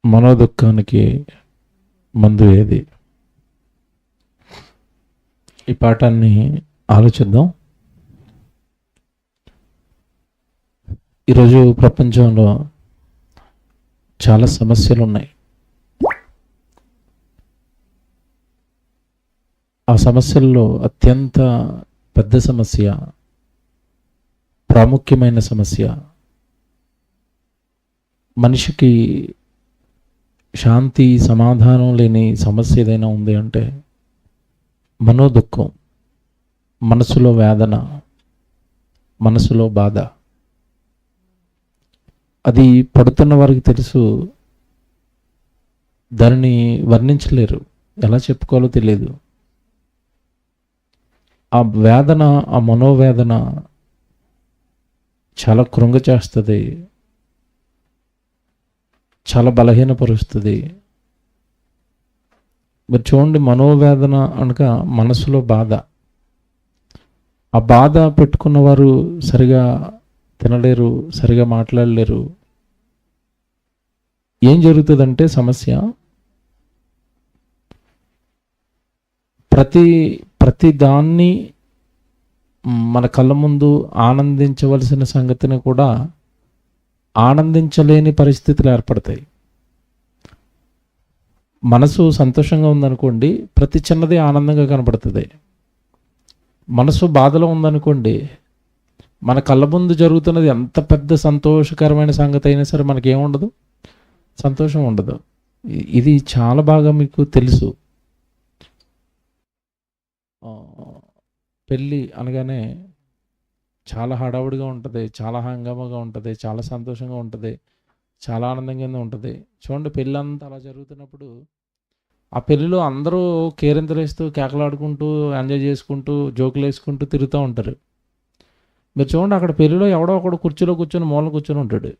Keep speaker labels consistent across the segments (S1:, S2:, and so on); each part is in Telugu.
S1: మనోదుఖానికి మందు ఏది? ఈ పాఠాన్ని ఆలోచిద్దాం. ఈరోజు ప్రపంచంలో చాలా సమస్యలు ఉన్నాయి. ఆ సమస్యల్లో అత్యంత పెద్ద సమస్య, ప్రాముఖ్యమైన సమస్య, మనిషికి శాంతి సమాధానం లేని సమస్య ఏదైనా ఉంది అంటే మనోదుఖం, మనసులో వేదన, మనసులో బాధ. అది పడుతున్న వారికి తెలుసు, దానిని వర్ణించలేరు, ఎలా చెప్పుకోవాలో తెలియదు. ఆ వేదన, ఆ మనోవేదన చాలా కృంగచేస్తుంది, చాలా బలహీనపరుస్తుంది. మీరు చూడండి, మనోవేదన అనగా మనసులో బాధ. ఆ బాధ పెట్టుకున్న వారు సరిగా తినలేరు, సరిగా మాట్లాడలేరు. ఏం జరుగుతుందంటే సమస్య, ప్రతి దాన్ని మన కళ్ళ ముందు ఆనందించవలసిన సంగతిని కూడా ఆనందించలేని పరిస్థితులు ఏర్పడతాయి. మనసు సంతోషంగా ఉందనుకోండి, ప్రతి చిన్నది ఆనందంగా కనపడుతుంది. మనసు బాధలో ఉందనుకోండి, మన కళ్ళ ముందు జరుగుతున్నది ఎంత పెద్ద సంతోషకరమైన సంగతి అయినా సరే మనకేముండదు, సంతోషం ఉండదు. ఇది చాలా బాగా మీకు తెలుసు. పెళ్ళి అనగానే చాలా హడావుడిగా ఉంటుంది, చాలా హంగామాగా ఉంటుంది, చాలా సంతోషంగా ఉంటుంది, చాలా ఆనందంగా ఉంటుంది. చూడండి, పెళ్ళి అంతా అలా జరుగుతున్నప్పుడు ఆ పెళ్ళిలో అందరూ కేరింతలు వేస్తూ, కేకలాడుకుంటూ, ఎంజాయ్ చేసుకుంటూ, జోకులు వేసుకుంటూ తిరుగుతూ ఉంటారు. మీరు చూడండి, అక్కడ పెళ్ళిలో ఎవడో ఒకడు కుర్చీలో కూర్చొని మూల కూర్చొని ఉంటాడు.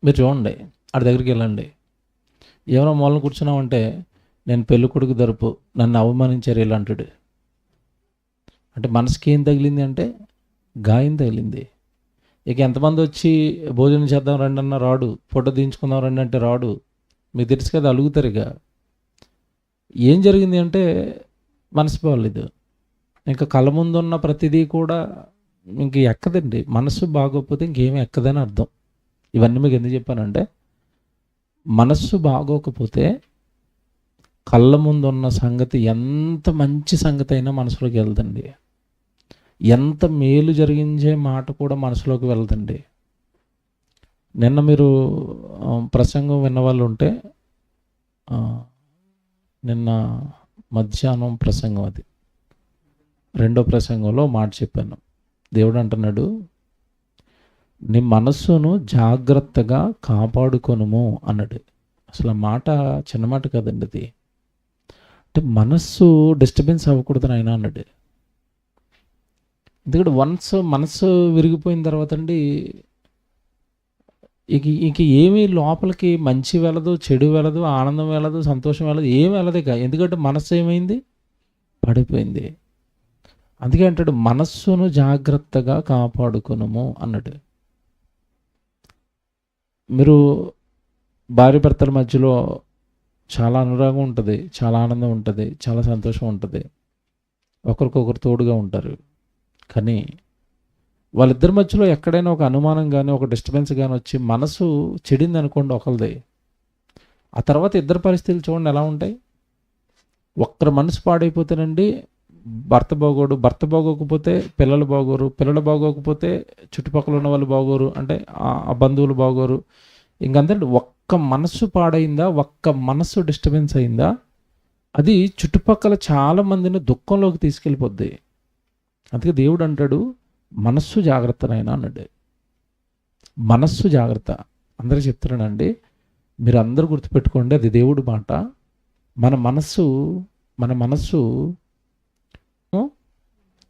S1: మీరు చూడండి, ఆడి దగ్గరికి వెళ్ళండి. ఏమైనా మూలన కూర్చున్నామంటే, నేను పెళ్ళి కొడుకు తరపు, నన్ను అవమానించారు ఇలా అంటాడు. అంటే మనసుకి ఏం తగిలింది అంటే గాయం తగిలింది. ఇక ఎంతమంది వచ్చి భోజనం చేద్దాం రండి అన్న రాడు, ఫోటో తీయించుకుందాం రండి అంటే రాడు. మీకు తెలుసు కదా, అలుగుతారు. ఇక ఏం జరిగింది అంటే మనసు బాగలేదు. ఇంకా కళ్ళ ముందు ఉన్న ప్రతిదీ కూడా ఇంక ఎక్కదండి. మనసు బాగోకపోతే ఇంకేమీ ఎక్కదని అర్థం. ఇవన్నీ మీకు ఎందుకు చెప్పానంటే, మనస్సు బాగోకపోతే కళ్ళ ముందు ఉన్న సంగతి ఎంత మంచి సంగతి అయినా మనసులోకి వెళ్తుంది, ఎంత మేలు జరిగించే మాట కూడా మనసులోకి వెళ్తుంది. నిన్న మీరు ప్రసంగం విన్నవాళ్ళు ఉంటే, నిన్న మధ్యాహ్నం ప్రసంగం, అది రెండో ప్రసంగంలో మాట చెప్పాను. దేవుడు అంటున్నాడు, నీ మనస్సును జాగ్రత్తగా కాపాడుకొనుము అన్నాడు. అసలు ఆ మాట చిన్న మాట కాదండి. అది అంటే మనస్సు డిస్టర్బెన్స్ అవ్వకూడదని ఆయన అన్నాడు. ఎందుకంటే వన్స్ మనస్సు విరిగిపోయిన తర్వాత అండి, ఇక ఏమీ లోపలికి మంచి వెళ్ళదు, చెడు వెళ్ళదు, ఆనందం వెళ్ళదు, సంతోషం వెళ్ళదు, ఏం వెళ్ళదు. ఇక ఎందుకంటే మనస్సు ఏమైంది, పడిపోయింది. అందుకే అంటాడు, మనస్సును జాగ్రత్తగా కాపాడుకొనుము అన్నాడు. మీరు భార్య భర్తల మధ్యలో చాలా అనురాగం ఉంటుంది, చాలా ఆనందం ఉంటుంది, చాలా సంతోషం ఉంటుంది, ఒకరికొకరు తోడుగా ఉంటారు. కానీ వాళ్ళిద్దరి మధ్యలో ఎక్కడైనా ఒక అనుమానం కానీ, ఒక డిస్టర్బెన్స్ కానీ వచ్చి మనసు చెడింది అనుకోండి ఒకరిది, ఆ తర్వాత ఇద్దరు పరిస్థితులు చూడండి ఎలా ఉంటాయి. ఒక్కరి మనసు పాడైపోతేనండి భర్త బాగోడు, భర్త బాగోకపోతే పిల్లలు బాగోరు, పిల్లలు బాగోకపోతే చుట్టుపక్కల ఉన్న వాళ్ళు బాగోరు, అంటే ఆ బంధువులు బాగోరు. ఇంకంతే, ఒక్క మనస్సు పాడైందా, ఒక్క మనస్సు డిస్టర్బెన్స్ అయిందా, అది చుట్టుపక్కల చాలా మందిని దుఃఖంలోకి తీసుకెళ్ళిపోద్ది. అందుకే దేవుడు అంటాడు, మనస్సు జాగ్రత్తనైనా అన్నాడు. మనస్సు జాగ్రత్త. అందరూ చెప్తున్నానండి, మీరు అందరూ గుర్తుపెట్టుకోండి, అది దేవుడు మాట. మన మనస్సు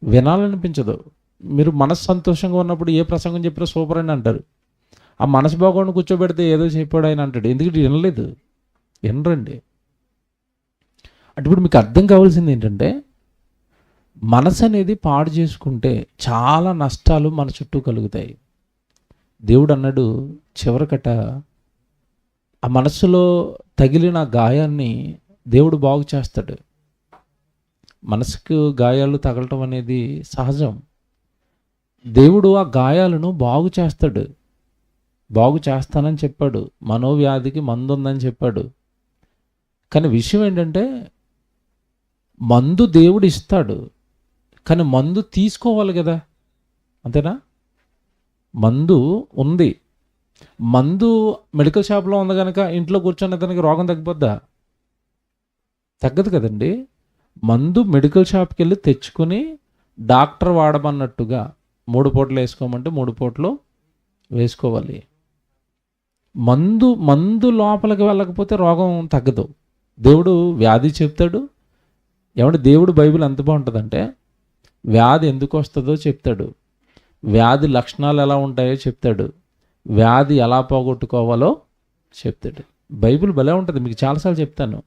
S1: వినాలనిపించదు. మీరు మనస్సు సంతోషంగా ఉన్నప్పుడు ఏ ప్రసంగం చెప్పినా సూపర్ అని అంటారు. ఆ మనసు బాగోండి కూర్చోబెడితే ఏదో చెప్పాడు ఆయన అంటాడు. ఎందుకంటే వినలేదు, వినరండి. అంటే ఇప్పుడు మీకు అర్థం కావాల్సింది ఏంటంటే, మనసు అనేది పాడు చేసుకుంటే చాలా నష్టాలు మన చుట్టూ కలుగుతాయి. దేవుడు అన్నాడు, చివరికట ఆ మనస్సులో తగిలిన గాయాన్ని దేవుడు బాగు చేస్తాడు. మనసుకు గాయాలు తగలటం అనేది సహజం. దేవుడు ఆ గాయాలను బాగు చేస్తాడు. బాగు చేస్తానని చెప్పాడు. మనోవ్యాధికి మందు ఉందని చెప్పాడు. కానీ విషయం ఏంటంటే, మందు దేవుడు ఇస్తాడు, కానీ మందు తీసుకోవాలి కదా, అంతేనా? మందు ఉంది. మందు మెడికల్ షాప్లో ఉంది కనుక ఇంట్లో కూర్చొని అతనికి రోగం తగ్గిపోద్దా? తగ్గదు కదండి. మందు మెడికల్ షాప్కి వెళ్ళి తెచ్చుకొని డాక్టర్ వాడమన్నట్టుగా 3 పూటలు వేసుకోమంటే 3 పూటలు వేసుకోవాలి. మందు లోపలికి వెళ్ళకపోతే రోగం తగ్గదు. దేవుడు వ్యాధి చెప్తాడు. ఏమంటే దేవుడు బైబిల్ ఎంత బాగుంటుందంటే, వ్యాధి ఎందుకు వస్తుందో చెప్తాడు, వ్యాధి లక్షణాలు ఎలా ఉంటాయో చెప్తాడు, వ్యాధి ఎలా పోగొట్టుకోవాలో చెప్తాడు. బైబిల్ భలే ఉంటుంది. మీకు చాలాసార్లు చెప్తాను,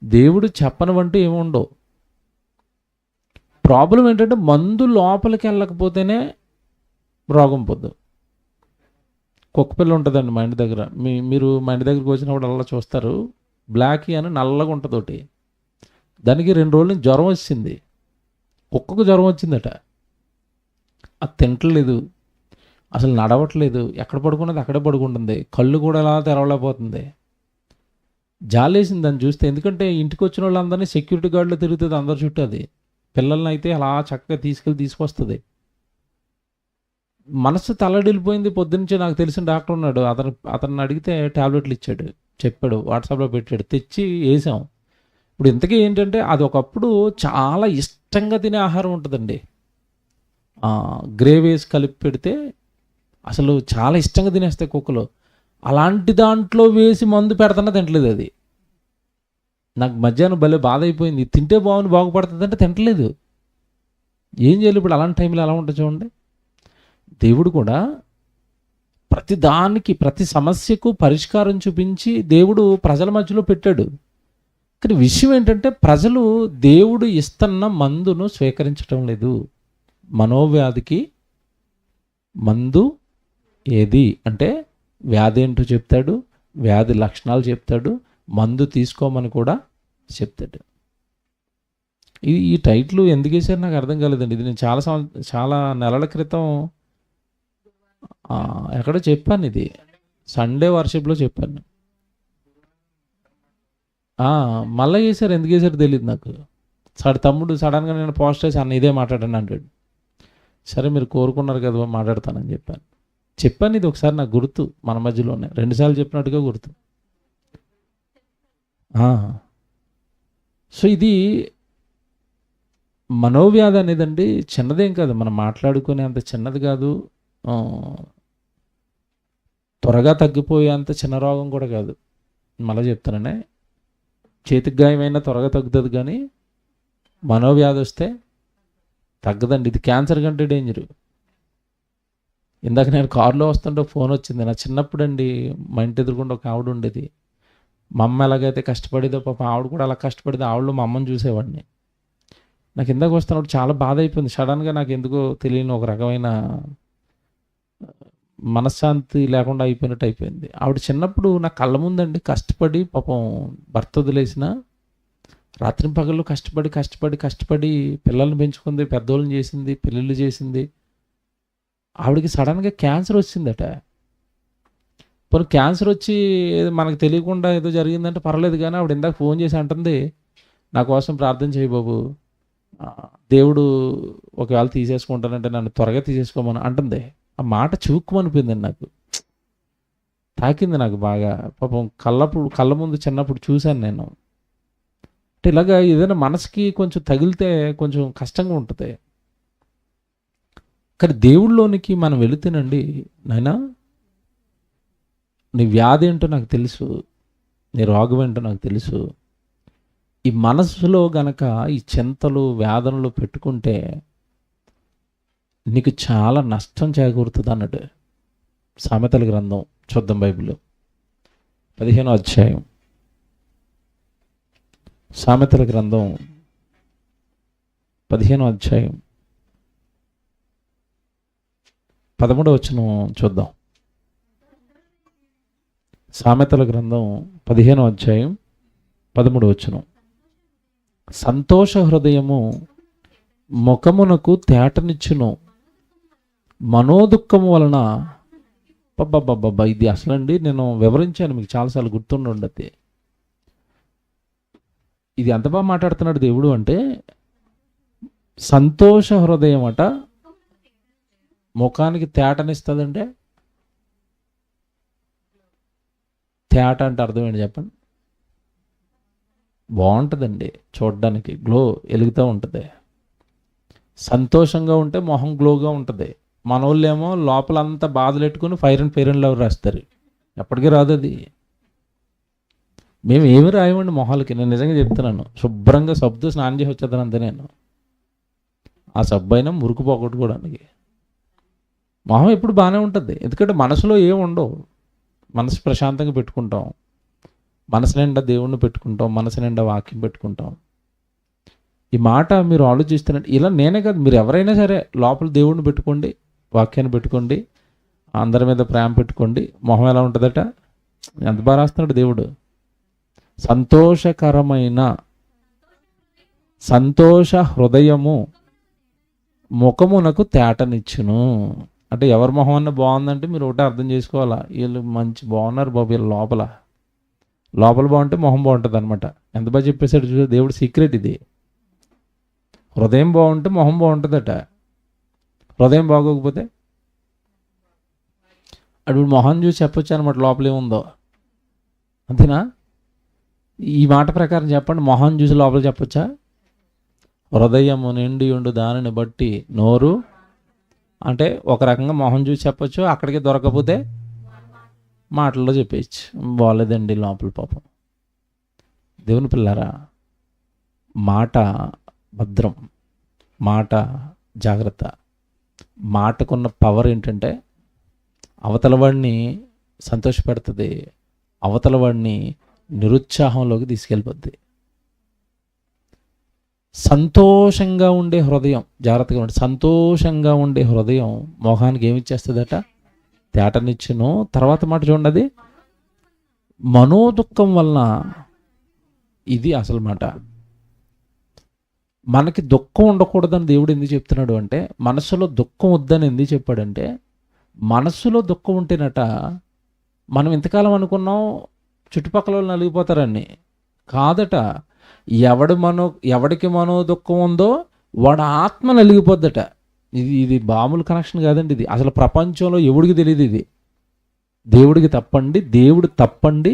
S1: దేవుడు చెప్పనివంటూ ఏముండవు. ప్రాబ్లం ఏంటంటే, మందు లోపలికి వెళ్ళకపోతేనే రోగం పోద్దు. కుక్కపిల్ల ఉంటుందండి మా ఇంటి దగ్గర. మీరు మా ఇంటి దగ్గరికి వచ్చినప్పుడు అలా చూస్తారు. బ్లాక్ అని నల్లగా ఉంటుంది ఒకటి. దానికి 2 రోజుల నుంచి జ్వరం వచ్చింది. కుక్కకు జ్వరం వచ్చిందట. అది తింటలేదు, అసలు నడవట్లేదు, ఎక్కడ పడుకున్నది అక్కడే పడుకుంటుంది, కళ్ళు కూడా ఎలా తెరవలేకపోతుంది. జాలేసింది దాన్ని చూస్తే. ఎందుకంటే ఇంటికి వచ్చిన వాళ్ళందరినీ సెక్యూరిటీ గార్డులో తిరుగుతుంది అందరి చుట్టూ. అది పిల్లల్ని అయితే అలా చక్కగా తీసుకొస్తుంది. మనసు తల్లడిల్లిపోయింది. పొద్దున్నుంచి నాకు తెలిసిన డాక్టర్ ఉన్నాడు, అతన్ని అడిగితే ట్యాబ్లెట్లు ఇచ్చాడు, చెప్పాడు, వాట్సాప్లో పెట్టాడు, తెచ్చి వేసాం. ఇప్పుడు ఇంతకీ ఏంటంటే, అది ఒకప్పుడు చాలా ఇష్టంగా తినే ఆహారం ఉంటుందండి. గ్రేవీ వేసి కలిపి పెడితే అసలు చాలా ఇష్టంగా తినేస్తాయి కుక్కలు. అలాంటి దాంట్లో వేసి మందు పెడుతున్నా తింటలేదు అది. నాకు మధ్యాహ్నం భలే బాధ అయిపోయింది. తింటే బాగుపడుతుంది అంటే తింటలేదు. ఏం చేయాలి ఇప్పుడు? అలాంటి టైంలో ఎలా ఉంటుంది చూడండి. దేవుడు కూడా ప్రతి దానికి, ప్రతి సమస్యకు పరిష్కారం చూపించి దేవుడు ప్రజల మధ్యలో పెట్టాడు. కానీ విషయం ఏంటంటే, ప్రజలు దేవుడు ఇస్తున్న మందును స్వీకరించడం లేదు. మనోవ్యాధికి మందు ఏది అంటే, వ్యాధి ఏంటో చెప్తాడు, వ్యాధి లక్షణాలు చెప్తాడు, మందు తీసుకోమని కూడా చెప్తాడు. ఈ టైటిల్ ఎందుకు వేసారు నాకు అర్థం కాలేదండి. ఇది నేను చాలా నెలల క్రితం ఎక్కడో చెప్పాను. ఇది సండే వర్షిప్లో చెప్పాను. మళ్ళీ వేసారు. ఎందుకు వేసారు తెలియదు నాకు. తమ్ముడు సడన్గా నేను పోస్ట్ చేసి అన్న ఇదే మాట్లాడాను అంటాడు. సరే మీరు కోరుకున్నారు కదా మాట్లాడతానని చెప్పాను. ఇది ఒకసారి నాకు గుర్తు, మన మధ్యలోనే 2 సార్లు చెప్పినట్టుగా గుర్తు. సో ఇది మనోవ్యాధి అనేదండి చిన్నదేం కాదు. మనం మాట్లాడుకునే అంత చిన్నది కాదు, త్వరగా తగ్గిపోయేంత చిన్న రోగం కూడా కాదు. మళ్ళీ చెప్తాననే, చేతికి గాయమైనా త్వరగా తగ్గుతుంది, కానీ మనోవ్యాధి వస్తే తగ్గదండి. ఇది క్యాన్సర్ కంటే డేంజరు. ఇందాక నేను కారులో వస్తుంటే ఫోన్ వచ్చింది. నా చిన్నప్పుడు అండి, మా ఇంటి ఎదురుకుండా ఒక ఆవిడ ఉండేది. మా అమ్మ ఎలాగైతే కష్టపడేదో పాపం ఆవిడ కూడా అలా కష్టపడేది. ఆవిడలో మా అమ్మని చూసేవాడిని. నాకు ఇందాక వస్తున్నప్పుడు చాలా బాధ అయిపోయింది. సడన్గా నాకు ఎందుకో తెలియని ఒక రకమైన మనశ్శాంతి లేకుండా అయిపోయినట్టు అయిపోయింది. ఆవిడ చిన్నప్పుడు నా కళ్ళ ముందండి కష్టపడి పాపం భర్త వదిలేసిన రాత్రి పగళ్ళు కష్టపడి పిల్లల్ని పెంచుకుంది, పెద్దోళ్ళని చేసింది, పెళ్ళిళ్ళు చేసింది. ఆవిడకి సడన్గా క్యాన్సర్ వచ్చిందట. పోనీ క్యాన్సర్ వచ్చి మనకు తెలియకుండా ఏదో జరిగిందంటే పర్లేదు, కానీ ఆవిడ ఇందాక ఫోన్ చేసి అంటుంది, నా కోసం ప్రార్థన చేయి బాబు, దేవుడు ఒకవేళ తీసేసుకుంటానంటే నన్ను త్వరగా తీసేసుకోమని అంటుంది. ఆ మాట చూక్కుమనిపోయిందండి, నాకు తాకింది, నాకు బాగా. పాపం కళ్ళ ముందు చిన్నప్పుడు చూశాను నేను. అంటే ఇలాగా ఏదైనా మనసుకి కొంచెం తగిలితే కొంచెం కష్టంగా ఉంటుంది. కానీ దేవుళ్ళలోనికి మనం వెళితేనండి, నాయనా నీ వ్యాధి ఏంటో నాకు తెలుసు, నీ రోగం ఏంటో నాకు తెలుసు, ఈ మనసులో గనక ఈ చింతలు వేదనలు పెట్టుకుంటే నీకు చాలా నష్టం చేకూరుతుంది అన్నట్టు. సామెతల గ్రంథం చూద్దాం, బైబిల్ 15వ అధ్యాయం. సామెతల గ్రంథం 15వ అధ్యాయం 13వ వచనం చూద్దాం. సామెతల గ్రంథం 15వ అధ్యాయం 13వ వచనం. సంతోష హృదయము ముఖమునకు తేటనిచ్చును, మనోదుఖము వలన. బాబా ఇది అసలండి నేను వివరించాను మీకు చాలాసార్లు, గుర్తుండదు. ఇది ఎంత బాగా మాట్లాడుతున్నాడు దేవుడు అంటే, సంతోష హృదయం అట ముఖానికి తేటనిస్తుందంటే, తేట అంటే అర్థం ఏంటి చెప్పండి? బాగుంటుందండి చూడడానికి, గ్లో వెలుగుతూ ఉంటుంది. సంతోషంగా ఉంటే మొహం గ్లోగా ఉంటుంది. మనోళ్ళేమో లోపలంతా బాధలు పెట్టుకుని ఫెయిర్ అండ్ లవ్ రాస్తారు, ఎప్పటికీ రాదు అది. మేము ఏమి రాయమండి మొహాలకి, నేను నిజంగా చెప్తున్నాను. శుభ్రంగా సబ్బుతో స్నానం చేసి వచ్చేద్దాను అంతే నేను. ఆ సబ్బు అయినా మురుకు పోగొట్టుకోవడానికి. మొహం ఎప్పుడు బాగానే ఉంటుంది, ఎందుకంటే మనసులో ఏమి ఉండవు. మనసు ప్రశాంతంగా పెట్టుకుంటాం, మనసు నిండా దేవుణ్ణి పెట్టుకుంటాం, మనసు నిండా వాక్యం పెట్టుకుంటాం. ఈ మాట మీరు ఆలోచిస్తున్నట్టు ఇలా నేనే కాదు, మీరు ఎవరైనా సరే లోపల దేవుణ్ణి పెట్టుకోండి, వాక్యాన్ని పెట్టుకోండి, అందరి మీద ప్రేమ పెట్టుకోండి, మొహం ఎలా ఉంటుందట? ఎంత బాగా రాస్తున్నాడు దేవుడు. సంతోషకరమైన సంతోష హృదయము ముఖమునకు తేటనిచ్చును. అంటే ఎవరి మొహం అన్న బాగుందంటే మీరు ఒకటే అర్థం చేసుకోవాలా, వీళ్ళు మంచి బాగున్నారు బాబు, వీళ్ళు లోపల బాగుంటే మొహం బాగుంటుంది అనమాట. ఎంత బాగా చెప్పేశాడు చూసే దేవుడు, సీక్రెట్ ఇది. హృదయం బాగుంటే మొహం బాగుంటుందట. హృదయం బాగోకపోతే అప్పుడు మొహం చూసి చెప్పొచ్చు అనమాట లోపల ఏముందో. అంతేనా? ఈ మాట ప్రకారం చెప్పండి, మొహం చూసి లోపల చెప్పొచ్చా? హృదయము నిండి ఉండు దానిని బట్టి నోరు, అంటే ఒక రకంగా మొహం చూసి చెప్పొచ్చు, అక్కడికి దొరకకపోతే మాటల్లో చెప్పేయచ్చు, బాగోలేదండి లోపల పాపం. దేవుని పిల్లారా, మాట భద్రం, మాట జాగ్రత్త. మాటకున్న పవర్ ఏంటంటే అవతల వాడిని సంతోషపెడుతుంది, అవతల వాడిని నిరుత్సాహంలోకి తీసుకెళ్ళిపోద్ది. సంతోషంగా ఉండే హృదయం, జాగ్రత్తగా ఉండే సంతోషంగా ఉండే హృదయం మొహానికి ఏమిచ్చేస్తుందట? తేటనిచ్చును. తర్వాత మాట చూడండి, అది మనోదుఖం వలన. ఇది అసలు మాట. మనకి దుఃఖం ఉండకూడదని దేవుడు ఎందుకు చెప్తున్నాడు అంటే, మనసులో దుఃఖం వద్దని ఎందుకు చెప్పాడంటే, మనసులో దుఃఖం ఉంటేనట మనం ఇంతకాలం అనుకున్నాం చుట్టుపక్కల వాళ్ళు నలిగిపోతారని. కాదట, ఎవడికి మనో దుఃఖం ఉందో వాడు ఆత్మ నలిగిపోద్దట. ఇది మామూలు కనెక్షన్ కాదండి. ఇది అసలు ప్రపంచంలో ఎవడికి తెలియదు. ఇది దేవుడికి తప్పండి, దేవుడు తప్పండి,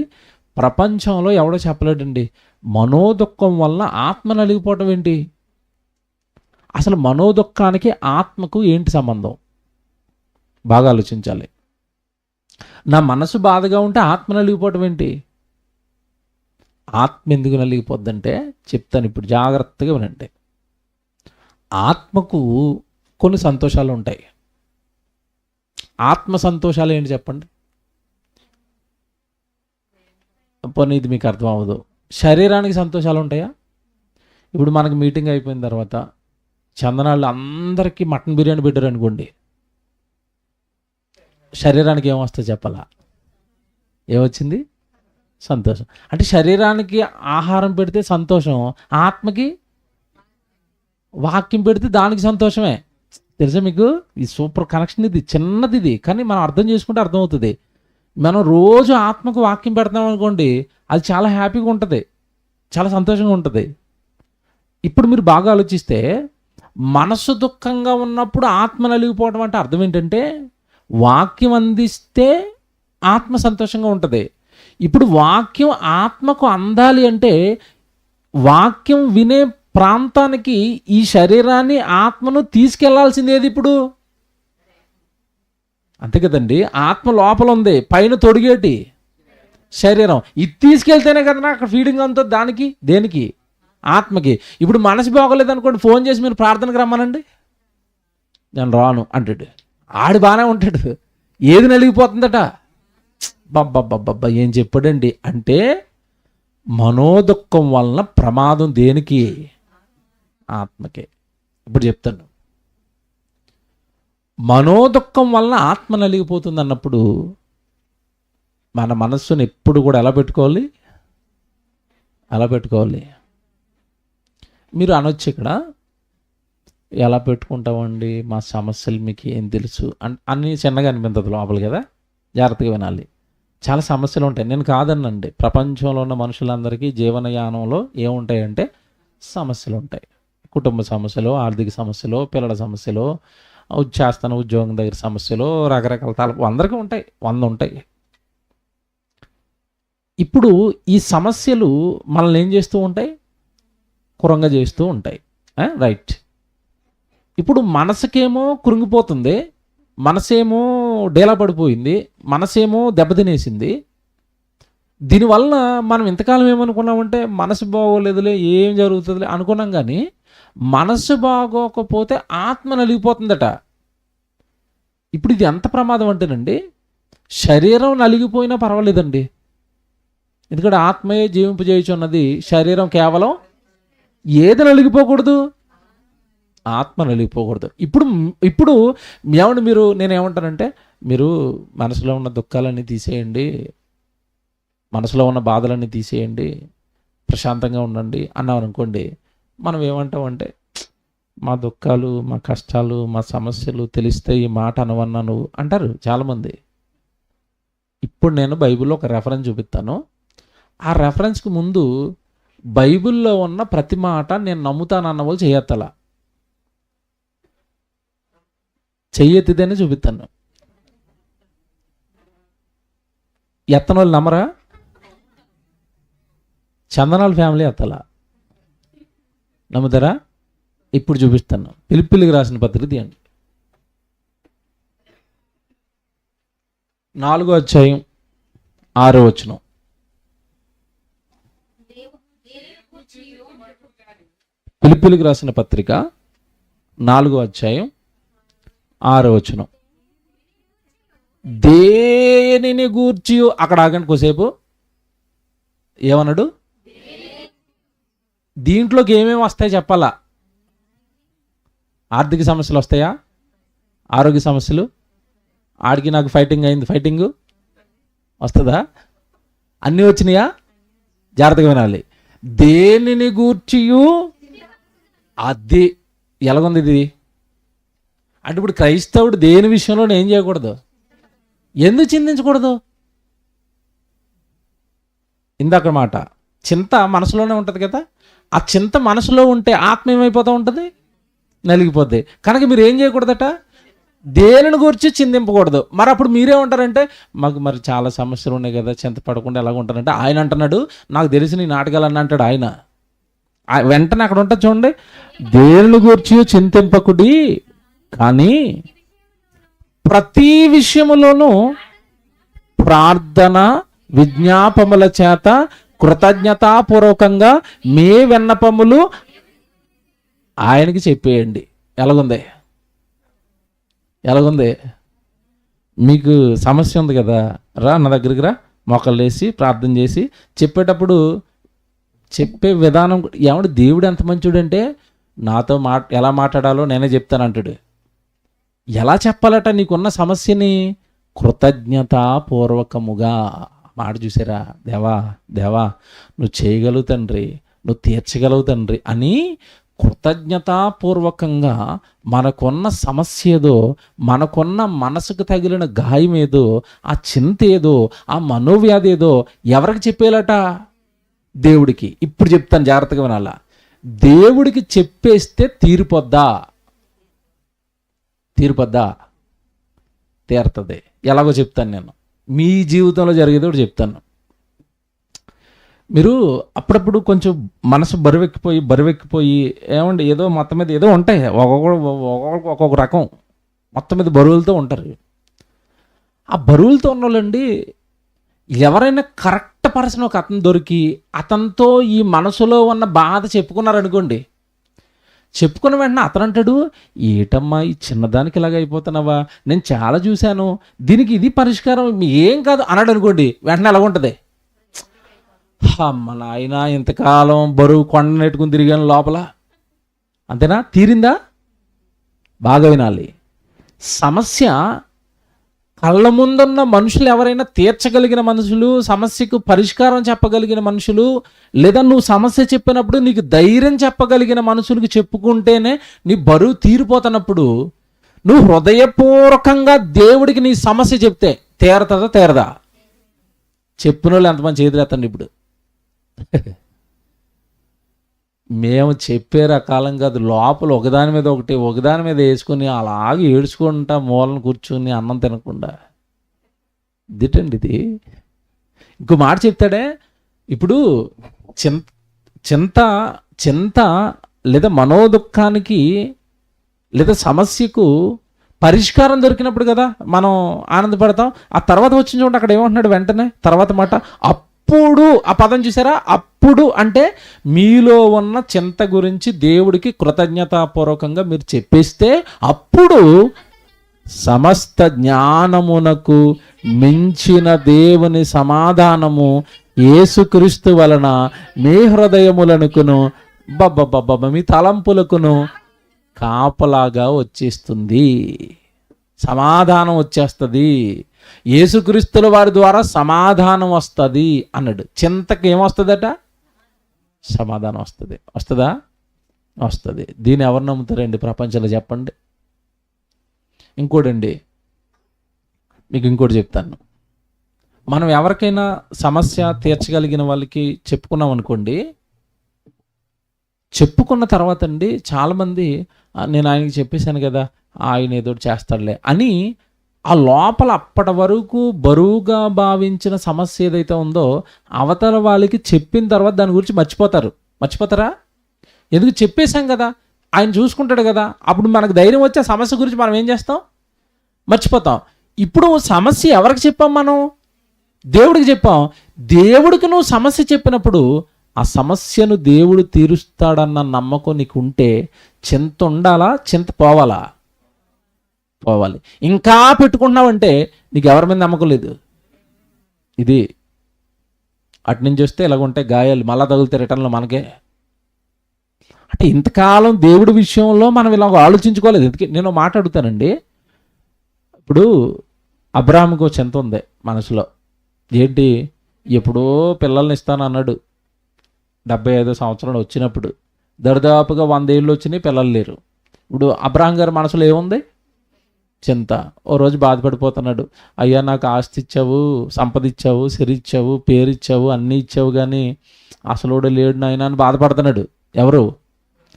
S1: ప్రపంచంలో ఎవడో చెప్పలేడండి. మనోదుఖం వలన ఆత్మ నలిగిపోవటం ఏంటి? అసలు మనోదుఖానికి ఆత్మకు ఏంటి సంబంధం? బాగా ఆలోచించాలి. నా మనసు బాధగా ఉంటే ఆత్మ నలిగిపోవటం ఏంటి? ఆత్మ ఎందుకు నలిగిపోద్దంటే చెప్తాను ఇప్పుడు, జాగ్రత్తగా వినండి. ఆత్మకు కొన్ని సంతోషాలు ఉంటాయి. ఆత్మ సంతోషాలు ఏంటి చెప్పండి? పోనీ ఇది మీకు అర్థం అవ్వదు. శరీరానికి సంతోషాలు ఉంటాయా? ఇప్పుడు మనకి మీటింగ్ అయిపోయిన తర్వాత చందనాళ్ళు అందరికీ మటన్ బిర్యానీ పెట్టారు అనుకోండి, శరీరానికి ఏమొస్తుంది చెప్పాలా? ఏమొచ్చింది? సంతోషం. అంటే శరీరానికి ఆహారం పెడితే సంతోషం, ఆత్మకి వాక్యం పెడితే దానికి సంతోషమే. తెలుసా మీకు? ఈ సూపర్ కనెక్షన్ ఇది, చిన్నది ఇది, కానీ మనం అర్థం చేసుకుంటే అర్థమవుతుంది. మనం రోజు ఆత్మకు వాక్యం పెడతాం అనుకోండి, అది చాలా హ్యాపీగా ఉంటుంది, చాలా సంతోషంగా ఉంటుంది. ఇప్పుడు మీరు బాగా ఆలోచిస్తే మనసు దుఃఖంగా ఉన్నప్పుడు ఆత్మ నలిగిపోవడం అంటే అర్థం ఏంటంటే, వాక్యం అందిస్తే ఆత్మ సంతోషంగా ఉంటుంది. ఇప్పుడు వాక్యం ఆత్మకు అందాలి అంటే వాక్యం వినే ప్రాంతానికి ఈ శరీరాన్ని ఆత్మను తీసుకెళ్లాల్సిందేది ఇప్పుడు. అంతే కదండి. ఆత్మ లోపల ఉంది, పైన తొడిగేటి శరీరం. ఇది తీసుకెళ్తేనే కదా అక్కడ ఫీడింగ్ అంతా దానికి, దేనికి? ఆత్మకి. ఇప్పుడు మనసు బాగోలేదు అనుకోండి, ఫోన్ చేసి మీరు ప్రార్థనకు రమ్మనండి, నేను రాను అంటాడు. ఆడు బాగానే ఉంటాడు, ఏది నలిగిపోతుందట? బాబ్బా ఏం చెప్పాడండి అంటే, మనోదుఖం వలన ప్రమాదం దేనికి? ఆత్మకే. ఇప్పుడు చెప్తాను. మనోదుఖం వలన ఆత్మ నలిగిపోతుంది అన్నప్పుడు మన మనస్సును ఎప్పుడు కూడా ఎలా పెట్టుకోవాలి? ఎలా పెట్టుకోవాలి? మీరు అనొచ్చు ఇక్కడ, ఎలా పెట్టుకుంటామండి, మా సమస్యలు మీకు ఏం తెలుసు అన్నీ చిన్నగా అనిపించదు లోపల కదా. జాగ్రత్తగా వినాలి. చాలా సమస్యలు ఉంటాయి. నేను కాదనండి, ప్రపంచంలో ఉన్న మనుషులందరికీ జీవనయానంలో ఏముంటాయంటే సమస్యలు ఉంటాయి. కుటుంబ సమస్యలు, ఆర్థిక సమస్యలు, పిల్లల సమస్యలు, చేస్తున్న ఉద్యోగం దగ్గర సమస్యలు, రకరకాల తలపు అందరికీ ఉంటాయి, 100 ఉంటాయి. ఇప్పుడు ఈ సమస్యలు మనల్ని ఏం చేస్తూ ఉంటాయి? కురంగ చేస్తూ ఉంటాయి. రైట్. ఇప్పుడు మనసుకేమో కృంగిపోతుంది, మనసేమో డేలా పడిపోయింది, మనసేమో దెబ్బతినేసింది. దీనివల్ల మనం ఇంతకాలం ఏమనుకున్నామంటే మనసు బాగోలేదులే, ఏం జరుగుతుందిలే అనుకున్నాం. కానీ మనసు బాగోకపోతే ఆత్మ నలిగిపోతుందట. ఇప్పుడు ఇది ఎంత ప్రమాదం అంటేనండి, శరీరం నలిగిపోయినా పర్వాలేదండి, ఎందుకంటే ఆత్మయే జీవింపజేయుచున్నది, శరీరం కేవలం ఏది నలిగిపోకూడదు? ఆత్మ నలిగిపోకూడదు. ఇప్పుడు ఏమంటే నేనేమంటానంటే, మీరు మనసులో ఉన్న దుఃఖాలన్నీ తీసేయండి, మనసులో ఉన్న బాధలన్నీ తీసేయండి, ప్రశాంతంగా ఉండండి అన్నాం అనుకోండి, మనం ఏమంటామంటే, మా దుఃఖాలు, మా కష్టాలు, మా సమస్యలు తెలిస్తే ఈ మాట అనవన్నా నువ్వు అంటారు చాలామంది. ఇప్పుడు నేను బైబిల్లో ఒక రెఫరెన్స్ చూపిస్తాను. ఆ రెఫరెన్స్కి ముందు బైబిల్లో ఉన్న ప్రతి మాట నేను నమ్ముతానన్న వాళ్ళు చేయెత్తలా, చెయ్యెత్తితేనే చూపిస్తాను. ఎత్తన వాళ్ళు నమ్మరా? చందనాల ఫ్యామిలీ ఎత్తలా, నమ్ముతారా? ఇప్పుడు చూపిస్తాను. పిలిపిలికి రాసిన పత్రిక తీయండి, 4వ అధ్యాయం 6వ వచనం. పిలిపిలికి రాసిన పత్రిక 4వ అధ్యాయం 6వ వచనం. దేనిని గూర్చి, అక్కడ ఆగండి కొసేపు. ఏమన్నాడు? దీంట్లోకి ఏమేమి వస్తాయి చెప్పాలా? ఆర్థిక సమస్యలు వస్తాయా? ఆరోగ్య సమస్యలు? ఆడికి నాకు ఫైటింగ్ అయింది, ఫైటింగు వస్తుందా? అన్నీ వచ్చినాయా? జాగ్రత్తగా వినాలి. దేనిని గూర్చియు, అది ఎలాగుంది ఇది అంటే, ఇప్పుడు క్రైస్తవుడు దేని విషయంలో ఏం చేయకూడదు? ఎందుకు చింతించకూడదు? ఇందాక మాట, చింత మనసులోనే ఉంటుంది కదా. ఆ చింత మనసులో ఉంటే ఆత్మ ఏమైపోతూ ఉంటుంది? నలిగిపోద్ది. కనుక మీరు ఏం చేయకూడదట? దేనిని గురించి చింతింపకూడదు. మరి అప్పుడు మీరేమంటారంటే, మాకు మరి చాలా సమస్యలు ఉన్నాయి కదా, చింత పడకుండా ఎలాగ ఉంటారంటే, ఆయన అంటున్నాడు, నాకు తెలిసిన ఈ నాటకాలన్నీ అంటాడు ఆయన. వెంటనే అక్కడ ఉంటుంది చూడండి, దేనిని గురించి చింతింపకుడి, కానీ ప్రతి విషయములోనూ ప్రార్థన విజ్ఞాపముల చేత కృతజ్ఞతాపూర్వకంగా మీ విన్నపములు ఆయనకి చెప్పేయండి. ఎలాగుంది? మీకు సమస్య ఉంది కదా, రా నా దగ్గరికి రా, మోకాళ్ళు వేసి ప్రార్థన చేసి చెప్పేటప్పుడు చెప్పే విధానం ఏమంటే, దేవుడు ఎంత మంచోడంటే నాతో ఎలా మాట్లాడాలో నేనే చెప్తానంటాడు. ఎలా చెప్పాలట నీకున్న సమస్యని? కృతజ్ఞతాపూర్వకముగా. మాట చూసారా? దేవా నువ్వు చేయగలుగు తండ్రి, నువ్వు తీర్చగలవు తండ్రి అని కృతజ్ఞతాపూర్వకంగా మనకున్న సమస్య ఏదో, మనకున్న మనసుకు తగిలిన గాయం ఏదో, ఆ చింత ఏదో, ఆ మనోవ్యాధి ఏదో ఎవరికి చెప్పేయాలట? దేవుడికి. ఇప్పుడు చెప్తాను, జాగ్రత్తగా వినాలా. దేవుడికి చెప్పేస్తే తీరిపోద్దా? తీరుతుంది. ఎలాగో చెప్తాను నేను, మీ జీవితంలో జరిగేది ఒకటి చెప్తాను. మీరు అప్పుడప్పుడు కొంచెం మనసు బరువెక్కిపోయి ఏమండి, ఏదో మొత్తం మీద ఏదో ఉంటాయి, ఒక్కొక్క రకం మొత్తం మీద బరువులతో ఉంటారు. ఆ బరువులతో ఉన్న వాళ్ళండి, ఎవరైనా కరెక్ట్ పర్సన్ ఒక అతను దొరికి అతనితో ఈ మనసులో ఉన్న బాధ చెప్పుకున్నారనుకోండి, చెప్పుకున్న వెంటనే అతను అంటాడు, ఏటమ్మా ఈ చిన్నదానికి ఇలాగ అయిపోతున్నావా, నేను చాలా చూశాను, దీనికి ఇది పరిష్కారం ఏం కాదు అన్నాడు అనుకోండి, వెంటనే ఎలాగ ఉంటుంది? అమ్మ నాయన, ఇంతకాలం బరువు కొండ నెట్టుకుని తిరిగాను లోపల, అంతేనా? తీరిందా? బాగా వినాలి. సమస్య కళ్ళ ముందున్న మనుషులు ఎవరైనా తీర్చగలిగిన మనుషులు, సమస్యకు పరిష్కారం చెప్పగలిగిన మనుషులు, లేదా నువ్వు సమస్య చెప్పినప్పుడు నీకు ధైర్యం చెప్పగలిగిన మనుషులకు చెప్పుకుంటేనే నీ బరువు తీరిపోతున్నప్పుడు నువ్వు హృదయపూర్వకంగా దేవుడికి నీ సమస్య చెప్తే తీరదా? చెప్పిన వాళ్ళు ఎంతమంది చేతులు ఎత్తండి ఇప్పుడు. మేము చెప్పే రకాలం కాదు, లోపల ఒకదాని మీద వేసుకుని అలాగే ఏడ్చుకుంటా మూలను కూర్చుని అన్నం తినకుండా. ఇదిటండి ఇది. ఇంకో మాట చెప్తాడే, ఇప్పుడు చింత లేదా మనోదుఖానికి లేదా సమస్యకు పరిష్కారం దొరికినప్పుడు కదా మనం ఆనందపడతాం. ఆ తర్వాత వచ్చిన చూడండి, అక్కడ ఏమంటున్నాడు వెంటనే తర్వాత మాట, అప్పుడు. ఆ పదం చూసారా? అప్పుడు అంటే మీలో ఉన్న చింత గురించి దేవుడికి కృతజ్ఞతాపూర్వకంగా మీరు చెప్పేస్తే అప్పుడు సమస్త జ్ఞానమునకు మించిన దేవుని సమాధానము యేసుక్రీస్తు వలన మీ హృదయములనుకును మీ తలంపులకును కాపలాగా వచ్చేస్తుంది. సమాధానం వచ్చేస్తుంది. యేసుక్రీస్తుల వారి ద్వారా సమాధానం వస్తుంది అన్నాడు. చింతకి ఏమొస్తుందట? సమాధానం వస్తుంది. వస్తుందా? వస్తుంది. దీన్ని ఎవరు నమ్ముతారండి ప్రపంచంలో చెప్పండి? ఇంకోటండి, మీకు ఇంకోటి చెప్తాను. మనం ఎవరికైనా సమస్య తీర్చగలిగిన వాళ్ళకి చెప్పుకున్నాం అనుకోండి, చెప్పుకున్న తర్వాత అండి చాలామంది నేను ఆయనకి చెప్పేశాను కదా, ఆయన ఏదో చేస్తాడులే అని ఆ లోపల అప్పటి వరకు బరువుగా భావించిన సమస్య ఏదైతే ఉందో అవతల వాళ్ళకి చెప్పిన తర్వాత దాని గురించి మర్చిపోతారా? ఎందుకు చెప్పేశాం కదా, ఆయన చూసుకుంటాడు కదా. అప్పుడు మనకు ధైర్యం వచ్చే సమస్య గురించి మనం ఏం చేస్తాం? మర్చిపోతాం. ఇప్పుడు సమస్య ఎవరికి చెప్పాం? మనం దేవుడికి చెప్పాం. దేవుడికి నువ్వు సమస్య చెప్పినప్పుడు ఆ సమస్యను దేవుడు తీరుస్తాడన్న నమ్మకం నీకు ఉంటే చింత ఉండాలా? చింత పోవాలి. ఇంకా పెట్టుకుంటున్నావంటే నీకు ఎవరి మీద నమ్మకం లేదు. ఇది అటు నుంచి వస్తే ఇలాగుంటే గాయాలు మళ్ళా తగిలితే రిటర్న్లో మనకే. అంటే ఇంతకాలం దేవుడి విషయంలో మనం ఇలా ఆలోచించుకోలేదు. ఎందుకే నేను మాట్లాడుతానండి. ఇప్పుడు అబ్రాహాముకు చింత ఉంది మనసులో. ఏంటి? ఎప్పుడో పిల్లల్ని ఇస్తాను అన్నాడు. 75 సంవత్సరాలు వచ్చినప్పుడు దరిదాపుగా 100 ఏళ్ళు వచ్చినాయి, పిల్లలు లేరు. ఇప్పుడు అబ్రాహాం గారి మనసులో ఏముంది? చింత. ఓ రోజు బాధపడిపోతున్నాడు. అయ్యా నాకు ఆస్తి ఇచ్చావు, సంపద ఇచ్చావు, సిరి ఇచ్చావు, పేరు ఇచ్చావు, అన్నీ ఇచ్చావు, కానీ అసలుడు లేడు నాయన అని బాధపడుతున్నాడు. ఎవరు?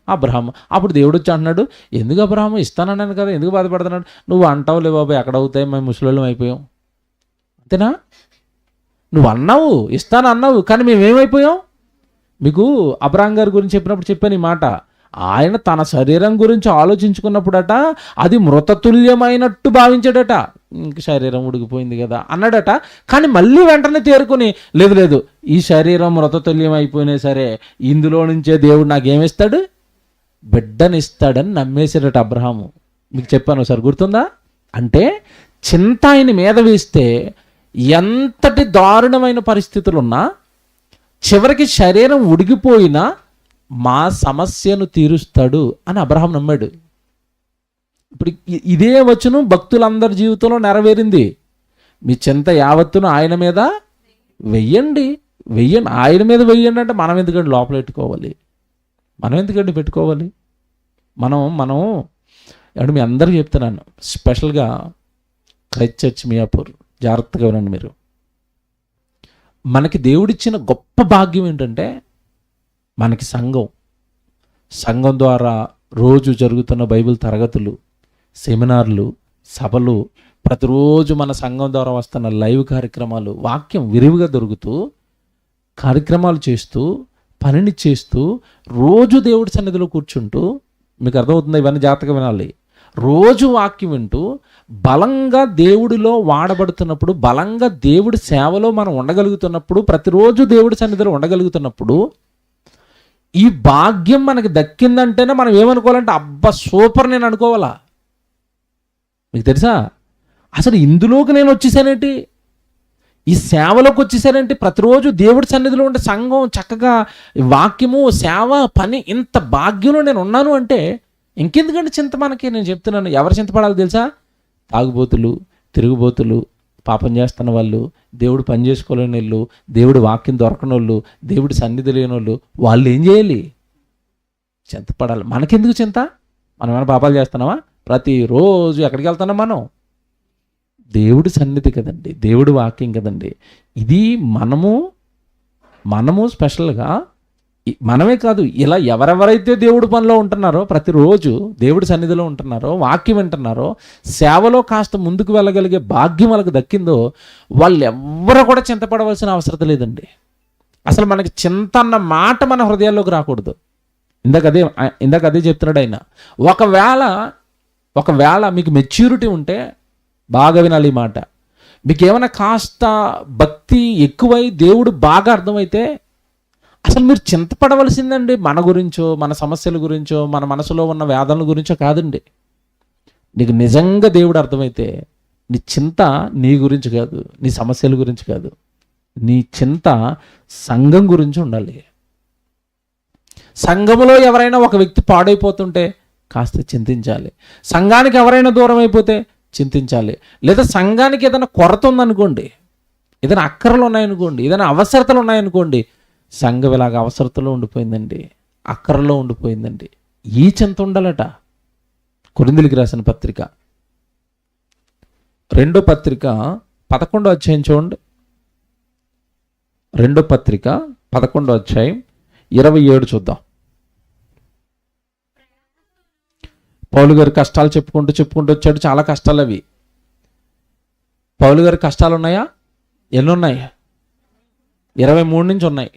S1: అబ్రహాము. అప్పుడు దేవుడు వచ్చి అంటున్నాడు, ఎందుకు అబ్రహాము ఇస్తానన్నాను కదా, ఎందుకు బాధపడుతున్నాడు? నువ్వు అంటావులే బాబు, ఎక్కడవుతాయి, మేము ముసలోళ్ళం అయిపోయాం. అంతేనా? నువ్వు అన్నావు, ఇస్తాను అన్నావు, కానీ మేమేమైపోయాం? మీకు అబ్రహాం గారి గురించి చెప్పినప్పుడు చెప్పాను ఈ మాట. ఆయన తన శరీరం గురించి ఆలోచించుకున్నప్పుడట అది మృతతుల్యమైనట్టు భావించాడట. ఇంక శరీరం ఉడికిపోయింది కదా అన్నాడట. కానీ మళ్ళీ వెంటనే తేరుకొని లేదు, ఈ శరీరం మృతతుల్యం అయిపోయినా సరే ఇందులో నుంచే దేవుడు నాకేమిస్తాడు? బిడ్డనిస్తాడని నమ్మేశాడట అబ్రహాము. మీకు చెప్పాను సార్, గుర్తుందా? అంటే చింత ఆయన మీద వేస్తే ఎంతటి దారుణమైన పరిస్థితులున్నా చివరికి శరీరం ఉడికిపోయినా మా సమస్యను తీరుస్తాడు అని అబ్రహాం నమ్మాడు. ఇప్పుడు ఇదే వచనం భక్తులందరి జీవితంలో నెరవేరింది. మీ చింత యావత్తును ఆయన మీద వెయ్యండి. ఆయన మీద వెయ్యండి అంటే మనం ఎందుకంటే లోపల పెట్టుకోవాలి? మనం అంటే మీ అందరికీ చెప్తున్నాను, స్పెషల్గా క్రైస్ట్ చర్చ్ మియాపూర్ జాగ్రత్తగా వినండి మీరు. మనకి దేవుడిచ్చిన గొప్ప భాగ్యం ఏంటంటే మనకి సంఘం ద్వారా రోజు జరుగుతున్న బైబిల్ తరగతులు, సెమినార్లు, సభలు, ప్రతిరోజు మన సంఘం ద్వారా వస్తున్న లైవ్ కార్యక్రమాలు, వాక్యం విరివిగా దొరుకుతూ కార్యక్రమాలు చేస్తూ పనిని చేస్తూ రోజు దేవుడి సన్నిధిలో కూర్చుంటూ, మీకు అర్థమవుతుంది, ఇవన్నీ జాగ్రత్తగా వినాలి. రోజు వాక్యం వింటూ బలంగా దేవుడిలో వాడబడుతున్నప్పుడు, బలంగా దేవుడి సేవలో మనం ఉండగలుగుతున్నప్పుడు, ప్రతిరోజు దేవుడి సన్నిధిలో ఉండగలుగుతున్నప్పుడు ఈ భాగ్యం మనకి దక్కిందంటేనే మనం ఏమనుకోవాలంటే అబ్బా సూపర్ నేను అనుకోవాలా. మీకు తెలుసా అసలు ఇందులోకి నేను వచ్చేసానేంటి, ఈ సేవలోకి వచ్చేసానేంటి, ప్రతిరోజు దేవుడి సన్నిధిలో ఉండే సంఘం చక్కగా వాక్యము, సేవ, పని, ఇంత భాగ్యంలో నేను ఉన్నాను అంటే ఇంకెందుకంటే చింత మనకి. నేను చెప్తున్నాను, ఎవరు చింతపడాలి తెలుసా? తాగుబోతులు, తిరుగుబోతులు, పాపం చేస్తున్న వాళ్ళు, దేవుడు పని చేసుకోలేని వాళ్ళు, దేవుడు వాక్యం దొరకని వాళ్ళు, దేవుడి సన్నిధి లేని వాళ్ళు ఏం చేయాలి? చింతపడాలి. మనకెందుకు చింత? మనం ఏమైనా పాపాలు చేస్తున్నావా? ప్రతిరోజు ఎక్కడికి వెళ్తున్నాం మనం? దేవుడి సన్నిధి కదండి, దేవుడి వాక్యం కదండి. ఇది మనము స్పెషల్గా మనమే కాదు, ఇలా ఎవరెవరైతే దేవుడి పనిలో ఉంటున్నారో, ప్రతిరోజు దేవుడి సన్నిధిలో ఉంటున్నారో, వాక్యం వింటున్నారో, సేవలో కాస్త ముందుకు వెళ్ళగలిగే భాగ్యం వాళ్ళకి దక్కిందో, వాళ్ళు ఎవ్వరూ కూడా చింతపడవలసిన అవసరం లేదండి. అసలు మనకి చింత అన్న మాట మన హృదయాల్లోకి రాకూడదు. ఇందాక అదే చెప్తున్నాడు ఆయన. ఒకవేళ మీకు మెచ్యూరిటీ ఉంటే బాగా వినాలి ఈ మాట. మీకు ఏమైనా కాస్త భక్తి ఎక్కువై దేవుడు బాగా అర్థమైతే అసలు మీరు చింతపడవలసిందండి మన గురించో, మన సమస్యల గురించో, మన మనసులో ఉన్న వేదనల గురించో కాదండి. నీకు నిజంగా దేవుడు అర్థమైతే నీ చింత నీ గురించి కాదు, నీ సమస్యల గురించి కాదు, నీ చింత సంఘం గురించి ఉండాలి. సంఘములో ఎవరైనా ఒక వ్యక్తి పాడైపోతుంటే కాస్త చింతించాలి. సంఘానికి ఎవరైనా దూరం అయిపోతే చింతించాలి. లేదా సంఘానికి ఏదైనా కొరత ఉందనుకోండి, ఏదైనా అక్కరలు ఉన్నాయనుకోండి, ఏదైనా అవసరతలు ఉన్నాయనుకోండి, సంఘం ఇలాగ అవసరతలో ఉండిపోయిందండి, అక్కరలో ఉండిపోయిందండి, ఈ చింత ఉండాలట. కొరింథీయులకు రాసిన పత్రిక 2వ పత్రిక 11వ అధ్యాయం చూడండి. 2వ పత్రిక 11వ అధ్యాయం 27 చూద్దాం. పౌలు గారి కష్టాలు చెప్పుకుంటూ వచ్చాడు. చాలా కష్టాలు అవి. పౌలు గారి కష్టాలు ఉన్నాయా? ఎన్ని ఉన్నాయి? 23 నుంచి ఉన్నాయి.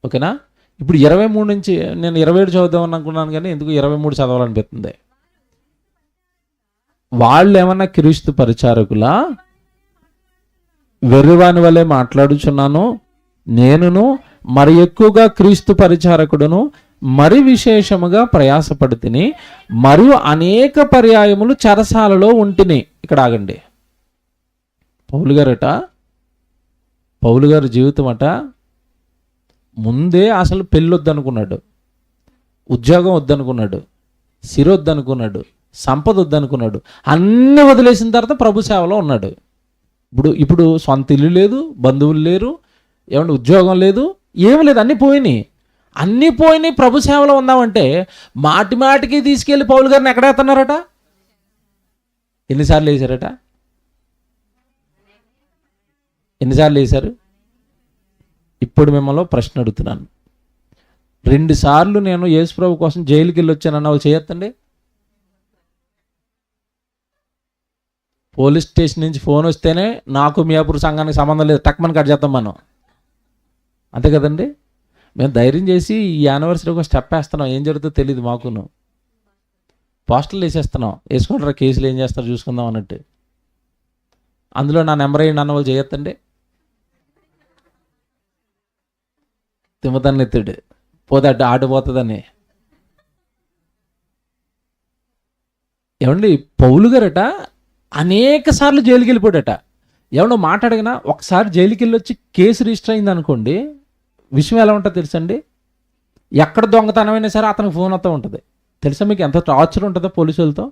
S1: ఓకేనా? ఇప్పుడు 23 నుంచి నేను 27 చదువుదామని అనుకున్నాను, కానీ ఎందుకు 23 చదవాలనిపిస్తుంది. వాళ్ళు ఏమన్నా క్రీస్తు పరిచారకులా? వెర్రివాని వలె మాట్లాడుచున్నాను, నేనును మరి ఎక్కువగా క్రీస్తు పరిచారకుడును మరి విశేషముగా ప్రయాసపడితిని, మరియు అనేక పర్యాయములు చెరసాలలో ఉంటిని. ఇక్కడ ఆగండి. పౌలు గారి జీవితం అట, ముందే అసలు పెళ్ళి వద్దనుకున్నాడు, ఉద్యోగం వద్దనుకున్నాడు, సిరి వద్దనుకున్నాడు, సంపద వద్దనుకున్నాడు. అన్నీ వదిలేసిన తర్వాత ప్రభు సేవలో ఉన్నాడు. ఇప్పుడు సొంత ఇల్లు లేదు, బంధువులు లేరు, ఏమంటే ఉద్యోగం లేదు, ఏమి లేదు, అన్నీ పోయినాయి. ప్రభు సేవలో ఉందామంటే మాటికి తీసుకెళ్ళి పౌలు గారిని ఎక్కడ వేస్తున్నారట? ఎన్నిసార్లు వేశారట? ఎన్నిసార్లు వేశారు? ఇప్పుడు మిమ్మల్ని ప్రశ్న అడుగుతున్నాను. 2 సార్లు నేను యేసు ప్రభు కోసం జైలుకి వెళ్ళి వచ్చానన్న వాళ్ళు చేయొద్దండి. పోలీస్ స్టేషన్ నుంచి ఫోన్ వస్తేనే నాకు మియాపూర్ సంఘానికి సంబంధం లేదు, టక్మని కట్ చేస్తాం మనం, అంతే కదండి. మేము ధైర్యం చేసి ఈ యానివర్సరీ ఒక స్టెప్ వేస్తున్నాం, ఏం జరుగుతుందో తెలియదు మాకును. పోస్టర్లు వేసేస్తున్నాం, వేసుకుంటారా కేసులు ఏం చేస్తారో చూసుకుందాం అన్నట్టు. అందులో నా నెంబర్ అయ్యండి అన్న వాళ్ళు చేయొద్దండి. తిమ్మతాన్ని ఎత్తుడు పోతే ఆడిపోతుందని. ఏమండి, పౌలు గారట అనేక సార్లు జైలుకి వెళ్ళిపోయాడట. ఏమన్నా మాట్లాడగినా ఒకసారి జైలుకి వెళ్ళి వచ్చి కేసు రిజిస్టర్ అయింది అనుకోండి, విషయం ఎలా ఉంటుందో తెలుసండి. ఎక్కడ దొంగతనమైనా సరే అతనికి ఫోన్ వస్తూ ఉంటుంది. తెలుసా మీకు ఎంత టార్చర్ ఉంటుందో పోలీసులతో?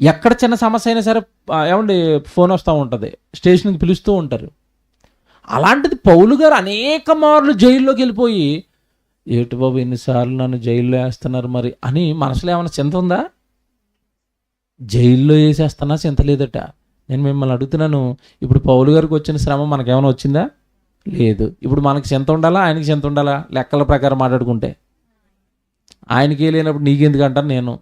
S1: ఎక్కడ చిన్న సమస్య అయినా సరే ఏమండి ఫోన్ వస్తూ ఉంటుంది, స్టేషన్కి పిలుస్తూ ఉంటారు. అలాంటిది పౌలు గారు అనేక మార్లు జైల్లోకి వెళ్ళిపోయి, ఏటు బాబు ఎన్నిసార్లు నన్ను జైల్లో వేస్తున్నారు మరి అని మనసులో ఏమైనా చింత ఉందా? జైల్లో వేసేస్తున్నా చింత లేదట. నేను మిమ్మల్ని అడుగుతున్నాను, ఇప్పుడు పౌలు గారికి వచ్చిన శ్రమ మనకేమైనా వచ్చిందా? లేదు. ఇప్పుడు మనకి చింత ఉండాలా, ఆయనకి చింత ఉండాలా? లెక్కల ప్రకారం మాట్లాడుకుంటే ఆయనకి లేనప్పుడు నీకెందుకు అంటాను నేను.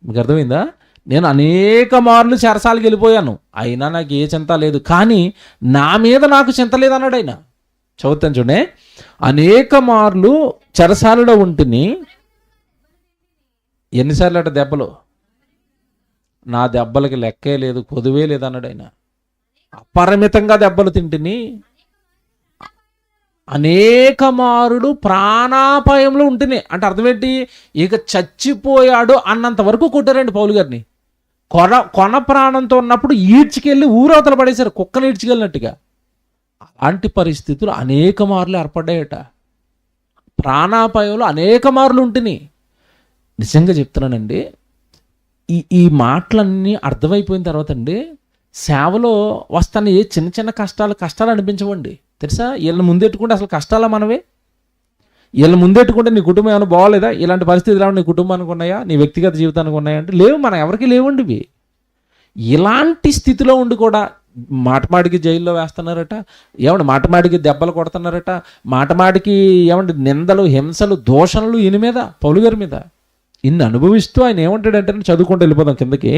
S1: మీకు అర్థమైందా? నేను అనేక మార్లు చెరసాలకు వెళ్ళిపోయాను, అయినా నాకు ఏ చింత లేదు, కానీ నా మీద నాకు చింత లేదన్నాడు ఆయన. చదువుతాను చూడే, అనేక మార్లు చెరసాలలో ఉంటుని. ఎన్నిసార్లు అట దెబ్బలు? నా దెబ్బలకి లెక్కే లేదు, కొదువే లేదు అన్నాడు ఆయన. అపరిమితంగా దెబ్బలు తింటిని, అనేక మారులు ప్రాణాపాయంలో ఉంటున్నాయి. అంటే అర్థమేంటి? ఇక చచ్చిపోయాడు అన్నంత వరకు కొట్టారండి పౌలు గారిని. కొన ప్రాణంతో ఉన్నప్పుడు ఈడ్చుకెళ్ళి ఊరవతల పడేశారు, కుక్కను ఈడ్చుకెళ్ళినట్టుగా. అలాంటి పరిస్థితులు అనేక మార్లు ఏర్పడ్డాయట. ప్రాణాపాయంలో అనేక మార్లు ఉంటున్నాయి. నిజంగా చెప్తున్నానండి, ఈ ఈ మాటలన్నీ అర్థమైపోయిన తర్వాత అండి, సేవలో వస్తాను ఏ చిన్న చిన్న కష్టాలు అనిపించవండి. తెలుసా, వీళ్ళని ముందెట్టుకుంటే అసలు కష్టాలా మనవే? వీళ్ళని ముందెట్టుకుంటే నీ కుటుంబం ఏమైనా బాగోలేదా? ఇలాంటి పరిస్థితులు నీ కుటుంబానికి ఉన్నాయా, నీ వ్యక్తిగత జీవితానికి ఉన్నాయా అంటే లేవు, మన ఎవరికి లేవండి ఇవి. ఇలాంటి స్థితిలో ఉండి కూడా మాటమాటికి జైల్లో వేస్తున్నారట, ఏమంటే మాటమాటికి దెబ్బలు కొడుతున్నారట, మాటమాటికి ఏమంటే నిందలు, హింసలు, దోషణలు ఈయన మీద, పౌలు గారి మీద ఇన్ని అనుభవిస్తూ ఆయన ఏమంటాడంటే, చదువుకుంటూ వెళ్ళిపోదాం కిందకి.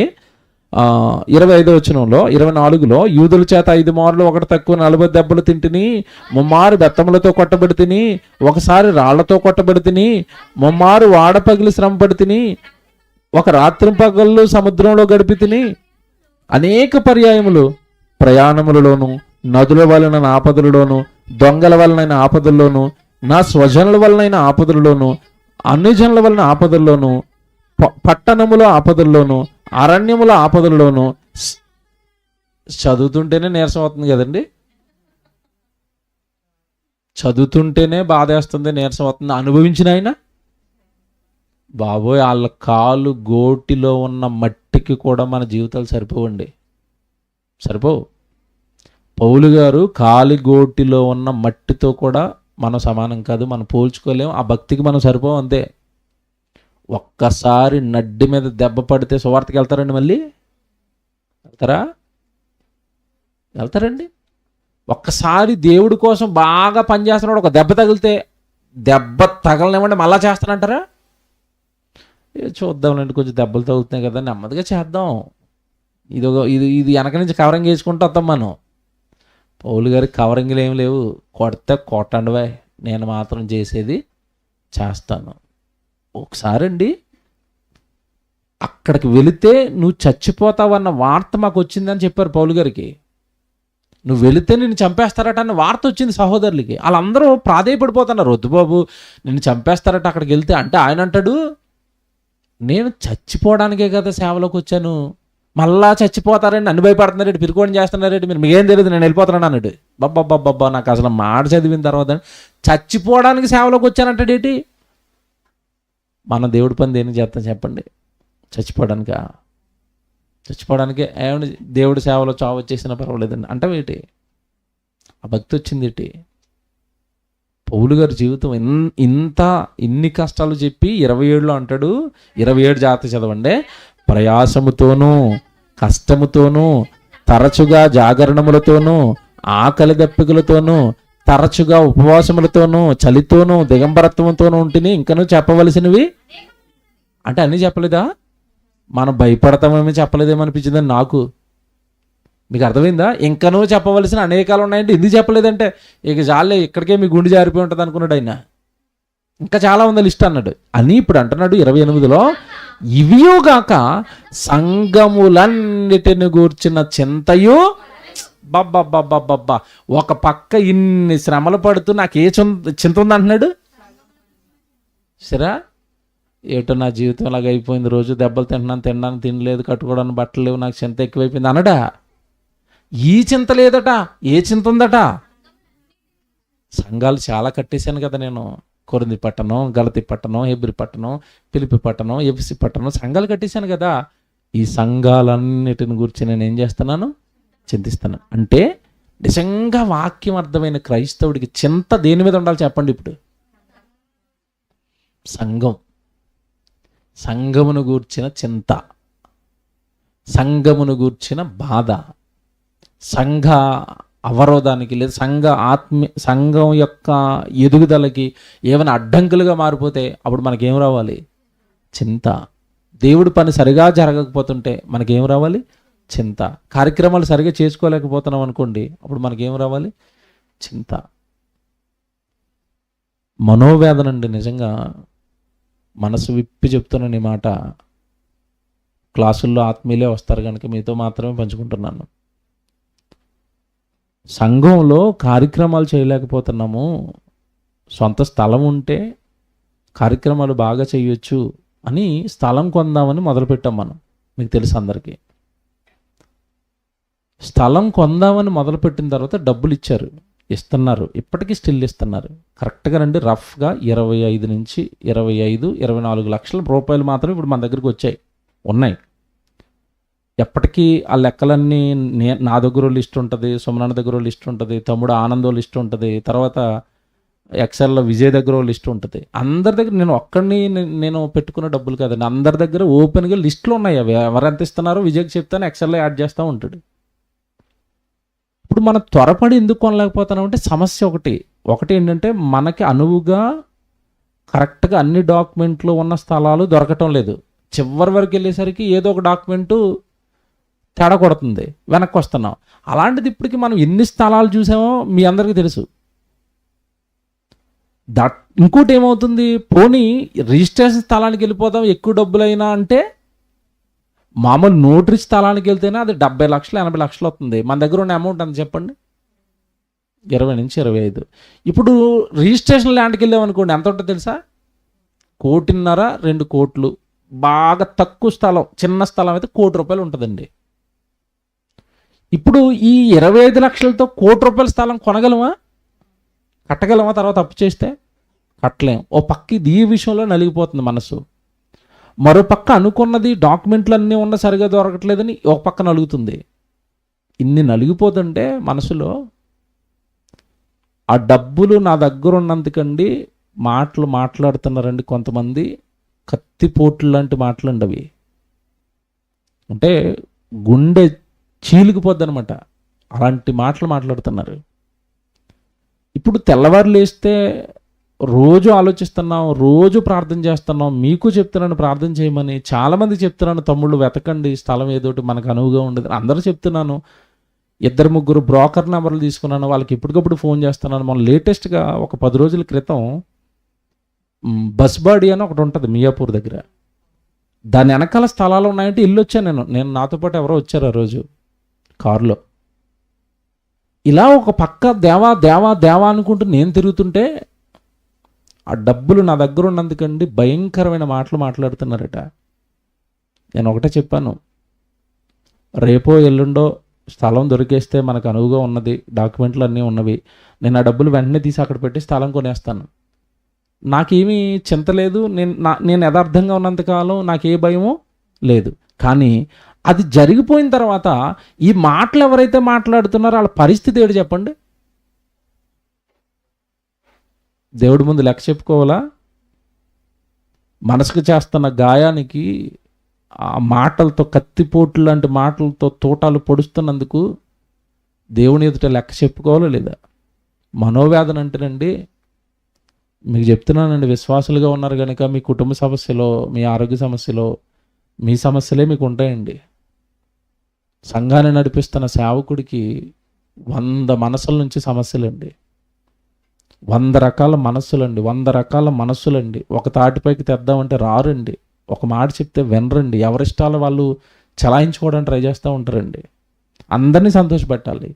S1: 25వ వచనంలో 24లో, యూదుల చేత 5 మార్లు ఒకటి తక్కువ 40 దెబ్బలు తింటిని, ముమ్మారు బెత్తములతో కొట్టబడి తిని, ఒకసారి రాళ్లతో కొట్టబడి తిని, ముమ్మారు వాడపగిలి శ్రమపడి తిని, ఒక రాత్రి పగళ్ళు సముద్రంలో గడిపి తిని, అనేక పర్యాయములు ప్రయాణములలోను, నదుల వలన ఆపదలలోను, దొంగల వలనైన ఆపదల్లోను, నా స్వజనుల వలనైన ఆపదలలోను, అన్ని జనుల వలన ఆపదల్లోను, పట్టణముల ఆపదల్లోను, అరణ్యముల ఆపదల్లోను. చదువుతుంటేనే నీరసం అవుతుంది కదండి, చదువుతుంటేనే బాధేస్తుంది, నీరసం అవుతుంది. అనుభవించిన ఆయన బాబోయ్, వాళ్ళ కాలు గోటిలో ఉన్న మట్టికి కూడా మన జీవితాలు సరిపోవండి, సరిపోవు. పౌలు గారు కాలి గోటిలో ఉన్న మట్టితో కూడా మనం సమానం కాదు, మనం పోల్చుకోలేము. ఆ భక్తికి మనం సరిపోం, అంతే. ఒక్కసారి నడ్డి మీద దెబ్బ పడితే సువార్తకి వెళ్తారండి, మళ్ళీ వెళ్తారండి. ఒక్కసారి దేవుడి కోసం బాగా పనిచేస్తున్నాడు, ఒక దెబ్బ తగిలితే దెబ్బ తగలనివ్వండి మళ్ళా చేస్తానంటారా? చూద్దాంలేండి, కొంచెం దెబ్బలు తగులుతున్నాయి కదా, నెమ్మదిగా చేద్దాం, ఇది వెనక నుంచి కవరింగ్ వేసుకుంటూ వస్తాం మనం. పౌలు గారికి కవరింగ్లు ఏం లేవు, కొడితే కొట్టండివే, నేను మాత్రం చేసేది చేస్తాను. ఒకసారి అండి అక్కడికి వెళితే నువ్వు చచ్చిపోతావన్న వార్త మాకు వచ్చిందని చెప్పారు పౌలు గారికి. నువ్వు వెళితే నిన్ను చంపేస్తారట అన్న వార్త వచ్చింది సహోదరులకి. వాళ్ళందరూ ప్రాధేయపడిపోతున్నారు, వద్దు బాబు నిన్ను చంపేస్తారట అక్కడికి వెళ్తే. అంటే ఆయన అంటాడు, నేను చచ్చిపోవడానికే కదా సేవలోకి వచ్చాను, మళ్ళా చచ్చిపోతారండి, నన్ను భయపడుతున్నారండి, పిరుకోవడం చేస్తున్నారండి, మీరు మీకేం తెలియదు, నేను వెళ్ళిపోతున్నాను అన్నాడు. బాబ్బా నాకు అసలు మాట చదివిన తర్వాత చచ్చిపోవడానికి సేవలోకి వచ్చానంటాడేటి? మన దేవుడి పని దేనికి చేస్తాం చెప్పండి? చచ్చిపోవడానికే ఏమంటే దేవుడి సేవలో చావు వచ్చేసినా పర్వాలేదండి అంటే ఏంటి? ఆ భక్తి వచ్చింది ఏంటి? పౌలు గారి జీవితం ఇన్ని కష్టాలు చెప్పి 27లో అంటాడు, 27 జాగ్రత్త చదవండి. ప్రయాసముతోనూ కష్టముతోనూ తరచుగా జాగరణములతోనూ ఆకలి దప్పికలతోనూ తరచుగా ఉపవాసములతోనూ చలితోనూ దిగంబరత్వంతోనూ ఉంటిని, ఇంకనూ చెప్పవలసినవి అంటే అన్నీ చెప్పలేదా? మనం భయపడతామేమీ చెప్పలేదేమనిపించిందని నాకు. మీకు అర్థమైందా? ఇంకనూ చెప్పవలసిన అనేకాలు ఉన్నాయంటే ఎందుకు చెప్పలేదంటే, ఇక చాలే ఇక్కడికే మీ గుండె జారిపోయి ఉంటుంది అనుకున్నాడు ఆయన. ఇంకా చాలా ఉంది లిస్ట్ అన్నాడు అని ఇప్పుడు అంటున్నాడు 28లో, ఇవియోగాక సంఘములన్నిటిని గూర్చిన చింతయు. బాబ్బా ఒక పక్క ఇన్ని శ్రమలు పడుతూ నాకు ఏ చింత ఉంది అంటున్నాడు. సరే ఏటో నా జీవితం అలాగ అయిపోయింది, రోజు దెబ్బలు తినడానికి తినలేదు, కట్టుకోవడానికి బట్టలు లేవు, నాకు చింత ఎక్కువైపోయింది అనడా? ఈ చింత లేదట, ఏ చింత ఉందట? సంఘాలు చాలా కట్టేశాను కదా నేను, కొరింథీ పట్టణం, గలతీ పట్టణం, హెబ్రీ పట్టణం, ఫిలిప్పీ పట్టణం, ఎఫెసీ పట్టణం, సంఘాలు కట్టేశాను కదా. ఈ సంఘాలన్నిటిని గురించి నేను ఏం చేస్తున్నాను? చింతిస్తాను. అంటే నిజంగా వాక్యం అర్థమైన క్రైస్తవుడికి చింత దేని మీద ఉండాలి చెప్పండి? ఇప్పుడు సంఘమును గూర్చిన చింత, సంఘమును గూర్చిన బాధ, సంఘ అవరోధానికి లేదా సంఘం యొక్క ఎదుగుదలకి ఏమైనా అడ్డంకులుగా మారిపోతే అప్పుడు మనకేం రావాలి? చింత. దేవుడి పని సరిగా జరగకపోతుంటే మనకేం రావాలి? చింత. కార్యక్రమాలు సరిగా చేసుకోలేకపోతున్నాం అనుకోండి, అప్పుడు మనకేం రావాలి? చింత. మనోవేదన అండి. నిజంగా మనసు విప్పి చెప్తున్నాను ఈ మాట. క్లాసుల్లో ఆత్మీయులే వస్తారు కనుక మీతో మాత్రమే పంచుకుంటున్నాను. సంఘంలో కార్యక్రమాలు చేయలేకపోతున్నాము, సొంత స్థలం ఉంటే కార్యక్రమాలు బాగా చేయొచ్చు అని స్థలం కొందామని మొదలుపెట్టాం మనం. మీకు తెలుసు అందరికీ. స్థలం కొందామని మొదలుపెట్టిన తర్వాత డబ్బులు ఇస్తున్నారు, ఇప్పటికీ స్టిల్ ఇస్తున్నారు. కరెక్ట్గా రండి, రఫ్గా 25 నుంచి 24 లక్షల రూపాయలు మాత్రం ఇప్పుడు మన దగ్గరికి ఉన్నాయి. ఎప్పటికీ ఆ లెక్కలన్నీ నా దగ్గర లిస్ట్ ఉంటుంది, సుమనాన్న దగ్గర లిస్ట్ ఉంటుంది, తమ్ముడు ఆనందో లిస్ట్ ఉంటుంది, తర్వాత ఎక్సెల్లో విజయ్ దగ్గర లిస్ట్ ఉంటుంది. అందరి దగ్గర నేను ఒక్కడిని నేను పెట్టుకున్న డబ్బులు కాదండి, అందరి దగ్గర ఓపెన్గా లిస్టులు ఉన్నాయి. అవి ఎవరు ఎంత ఇస్తున్నారో విజయ్కి చెప్తాను, ఎక్సెల్లో యాడ్ చేస్తూ ఉంటాడు. ఇప్పుడు మనం త్వరపడి ఎందుకు కొనలేకపోతున్నామంటే సమస్య ఒకటి ఏంటంటే మనకి అనువుగా కరెక్ట్గా అన్ని డాక్యుమెంట్లు ఉన్న స్థలాలు దొరకటం లేదు. చివరి వరకు వెళ్ళేసరికి ఏదో ఒక డాక్యుమెంటు తేడా కొడుతుంది, వెనక్కి వస్తున్నాం. అలాంటిది ఇప్పటికి మనం ఎన్ని స్థలాలు చూసామో మీ అందరికీ తెలుసు. ఇంకోటి ఏమవుతుంది, పోనీ రిజిస్ట్రేషన్ స్థలానికి వెళ్ళిపోతాం ఎక్కువ డబ్బులైనా అంటే, మామూలు నోటరీ స్థలానికి వెళ్తేనే అది 70 లక్షలు 80 లక్షలు అవుతుంది. మన దగ్గర ఉన్న అమౌంట్ అంత చెప్పండి, 20 నుంచి 25. ఇప్పుడు రిజిస్ట్రేషన్ ల్యాండ్కి వెళ్ళామనుకోండి, ఎంత ఉంటుందో తెలుసా? 1.5 2 కోట్లు. బాగా తక్కువ స్థలం, చిన్న స్థలం అయితే 1 కోటి రూపాయలు ఉంటుందండి. ఇప్పుడు ఈ 25 లక్షలతో 1 కోటి రూపాయల స్థలం కొనగలమా? కట్టగలమా? తర్వాత అప్పు చేస్తే కట్టలేం. ఓ పక్క ఇది ఈ విషయంలో నలిగిపోతుంది మనసు, మరో పక్క అనుకున్నది డాక్యుమెంట్లు అన్నీ ఉన్న సరిగా దొరకట్లేదని ఒక పక్క నలుగుతుంది. ఇన్ని నలిగిపోతుంటే మనసులో ఆ డబ్బులు నా దగ్గర ఉన్నందుకండి మాట్లాడుతున్నారండి కొంతమంది, కత్తిపోట్లు లాంటి మాటలండి అవి. అంటే గుండె చీలికిపోద్ది అనమాట, అలాంటి మాటలు మాట్లాడుతున్నారు. ఇప్పుడు తెల్లవారు లేస్తే రోజు ఆలోచిస్తున్నాం, రోజు ప్రార్థన చేస్తున్నాం. మీకు చెప్తున్నాను ప్రార్థన చేయమని, చాలామంది చెప్తున్నాను తమ్ముళ్ళు వెతకండి స్థలం ఏదోటి మనకు అనువుగా ఉండదు, అందరూ చెప్తున్నాను. 2-3 బ్రోకర్ నెంబర్లు తీసుకున్నాను, వాళ్ళకి ఇప్పటికప్పుడు ఫోన్ చేస్తున్నాను. మనం లేటెస్ట్గా ఒక 10 రోజుల క్రితం బస్బాడి అని ఒకటి ఉంటుంది మియాపూర్ దగ్గర, దాని వెనకాల స్థలాలు ఉన్నాయంటే ఇల్లు వచ్చాను నేను నాతో పాటు ఎవరో వచ్చారు ఆ రోజు కారులో. ఇలా ఒక పక్క దేవా దేవా దేవా అనుకుంటూ నేను తిరుగుతుంటే ఆ డబ్బులు నా దగ్గర ఉన్నందుకండి భయంకరమైన మాటలు మాట్లాడుతున్నారట. నేను ఒకటే చెప్పాను, రేపో ఎల్లుండో స్థలం దొరికేస్తే మనకు అనువుగా ఉన్నది, డాక్యుమెంట్లు అన్నీ ఉన్నవి, నేను ఆ డబ్బులు వెంటనే తీసి అక్కడ పెట్టి స్థలం కొనేస్తాను. నాకేమీ చింత లేదు, నేను యథార్థంగా ఉన్నంతకాలం నాకే భయమో లేదు. కానీ అది జరిగిపోయిన తర్వాత ఈ మాటలు ఎవరైతే మాట్లాడుతున్నారో వాళ్ళ పరిస్థితి ఏంటి చెప్పండి? దేవుడి ముందు లెక్క చెప్పుకోవాలా? మనసుకు చేస్తున్న గాయానికి ఆ మాటలతో, కత్తిపోట్లు లాంటి మాటలతో తోటాలు పొడుస్తున్నందుకు దేవుని ఎదుట లెక్క చెప్పుకోవాలా లేదా? మనోవేదన అంటేనండి, మీకు చెప్తున్నానండి, విశ్వాసులుగా ఉన్నారు కనుక మీ కుటుంబ సమస్యలో, మీ ఆరోగ్య సమస్యలో, మీ సమస్యలే మీకు ఉంటాయండి. సంఘాన్ని నడిపిస్తున్న సేవకుడికి 100 మనసుల నుంచి సమస్యలండి, 100 రకాల మనస్సులండి, 100 రకాల మనస్సులండి. ఒక తాటిపైకి తెద్దామంటే రారండి, ఒక మాట చెప్తే వినరండి, ఎవరిష్టాలు వాళ్ళు చలాయించుకోవడానికి ట్రై చేస్తూ ఉంటారండి. అందరినీ సంతోషపెట్టాలి,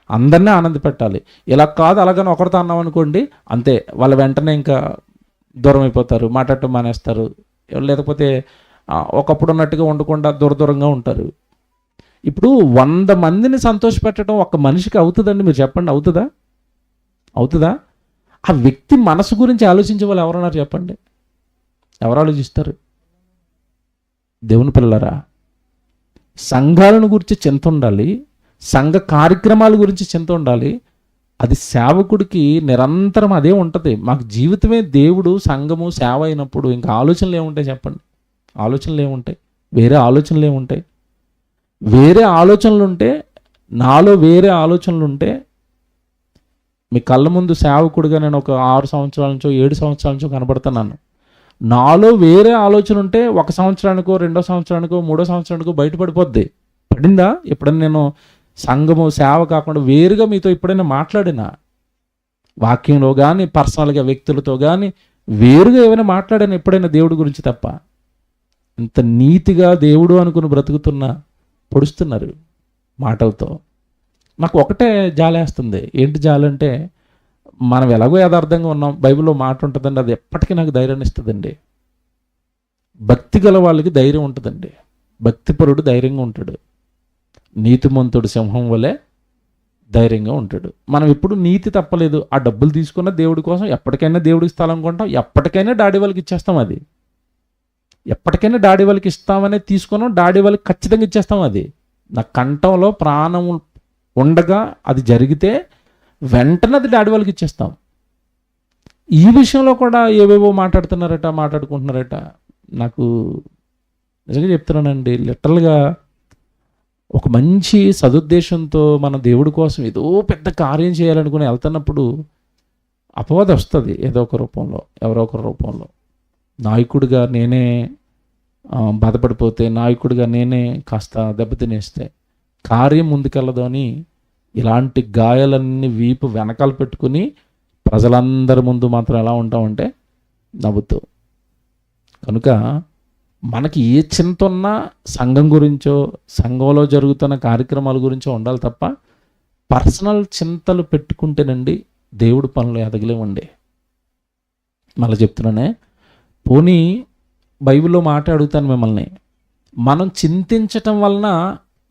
S1: అందరినీ ఆనంద పెట్టాలి. ఇలా కాదు అలాగని ఒకరితో అన్నాం అనుకోండి, అంతే, వాళ్ళు వెంటనే ఇంకా దూరం అయిపోతారు, మాట్లాడటం మానేస్తారు, లేకపోతే ఒకప్పుడు ఉన్నట్టుగా ఉండకుండా దూరంగా ఉంటారు. ఇప్పుడు 100 మందిని సంతోషపెట్టడం ఒక మనిషికి అవుతుందండి? మీరు చెప్పండి, అవుతుందా? ఆ వ్యక్తి మనసు గురించి ఆలోచించే వాళ్ళు ఎవరన్నారు చెప్పండి? ఎవరు ఆలోచిస్తారు? దేవుని పిల్లలారా, సంఘాలను గురించి చింత ఉండాలి, సంఘ కార్యక్రమాల గురించి చింత ఉండాలి. అది సేవకుడికి నిరంతరం అదే ఉంటుంది. మాకు జీవితమే దేవుడు, సంఘము, సేవ అయినప్పుడు ఇంకా ఆలోచనలు ఏముంటాయి చెప్పండి? ఆలోచనలు ఏముంటాయి? వేరే ఆలోచనలు ఏముంటాయి? వేరే ఆలోచనలు ఉంటే, నాలో వేరే ఆలోచనలు ఉంటే, మీ కళ్ళ ముందు సేవకుడిగా నేను ఒక 6 సంవత్సరాల నుంచో 7 సంవత్సరాల నుంచో కనబడుతున్నాను. నాలో వేరే ఆలోచన ఉంటే 1 సంవత్సరానికో 2వ సంవత్సరానికో 3వ సంవత్సరానికో బయటపడిపోద్ది. పడిందా? ఎప్పుడైనా నేను సంఘము, సేవ కాకుండా వేరుగా మీతో ఎప్పుడైనా మాట్లాడినా, వాక్యంలో కానీ పర్సనల్గా వ్యక్తులతో కానీ వేరుగా ఏమైనా మాట్లాడాను ఎప్పుడైనా దేవుడి గురించి తప్ప? ఇంత నీతిగా దేవుడు అనుకుని బ్రతుకుతున్నా పొడుస్తున్నారు మాటలతో. నాకు ఒకటే జాలేస్తుంది. ఏంటి జాలంటే, మనం ఎలాగో యథార్థంగా ఉన్నాం, బైబిల్లో మాట ఉంటుందండి, అది ఎప్పటికీ నాకు ధైర్యాన్ని ఇస్తుందండి. భక్తి గల వాళ్ళకి ధైర్యం ఉంటుందండి, భక్తిపరుడు ధైర్యంగా ఉంటాడు, నీతిమంతుడు సింహం వలె ధైర్యంగా ఉంటాడు. మనం ఎప్పుడు నీతి తప్పలేదు. ఆ డబ్బులు తీసుకున్న దేవుడి కోసం ఎప్పటికైనా దేవుడికి స్థలం కొంటాం, ఎప్పటికైనా డాడీ వాళ్ళకి ఇచ్చేస్తాం. అది ఎప్పటికైనా డాడీ వాళ్ళకి ఇస్తామనే తీసుకున్నాం, డాడీ వాళ్ళకి ఖచ్చితంగా ఇచ్చేస్తాం. అది నా కంఠంలో ప్రాణం ఉండగా అది జరిగితే వెంటనే అది డాడీ వాళ్ళకి ఇచ్చేస్తాం. ఈ విషయంలో కూడా ఏవేవో మాట్లాడుకుంటున్నారట. నాకు నిజంగా చెప్తున్నానండి, లిటరల్గా ఒక మంచి సదుద్దేశంతో మన దేవుడి కోసం ఏదో పెద్ద కార్యం చేయాలనుకుని వెళ్తున్నప్పుడు అపవాదం వస్తుంది ఏదో ఒక రూపంలో, ఎవరో ఒక రూపంలో. నాయకుడిగా నేనే బాధపడిపోతే, నాయకుడిగా నేనే కాస్త దెబ్బతినేస్తే కార్యం ముందుకెళ్ళదు అని ఇలాంటి గాయాలన్నీ వీపు వెనకాల పెట్టుకుని ప్రజలందరి ముందు మాత్రం ఎలా ఉంటామంటే నవ్వుతూ. కనుక మనకి ఏ చింత ఉన్నా సంఘం గురించో, సంఘంలో జరుగుతున్న కార్యక్రమాల గురించో ఉండాలి తప్ప పర్సనల్ చింతలు పెట్టుకుంటేనండి దేవుడి పనులు ఎదగలేమండి. మళ్ళీ చెప్తున్నానే, పోనీ బైబిల్లో మాట అడుగుతాను మిమ్మల్ని, మనం చింతించటం వలన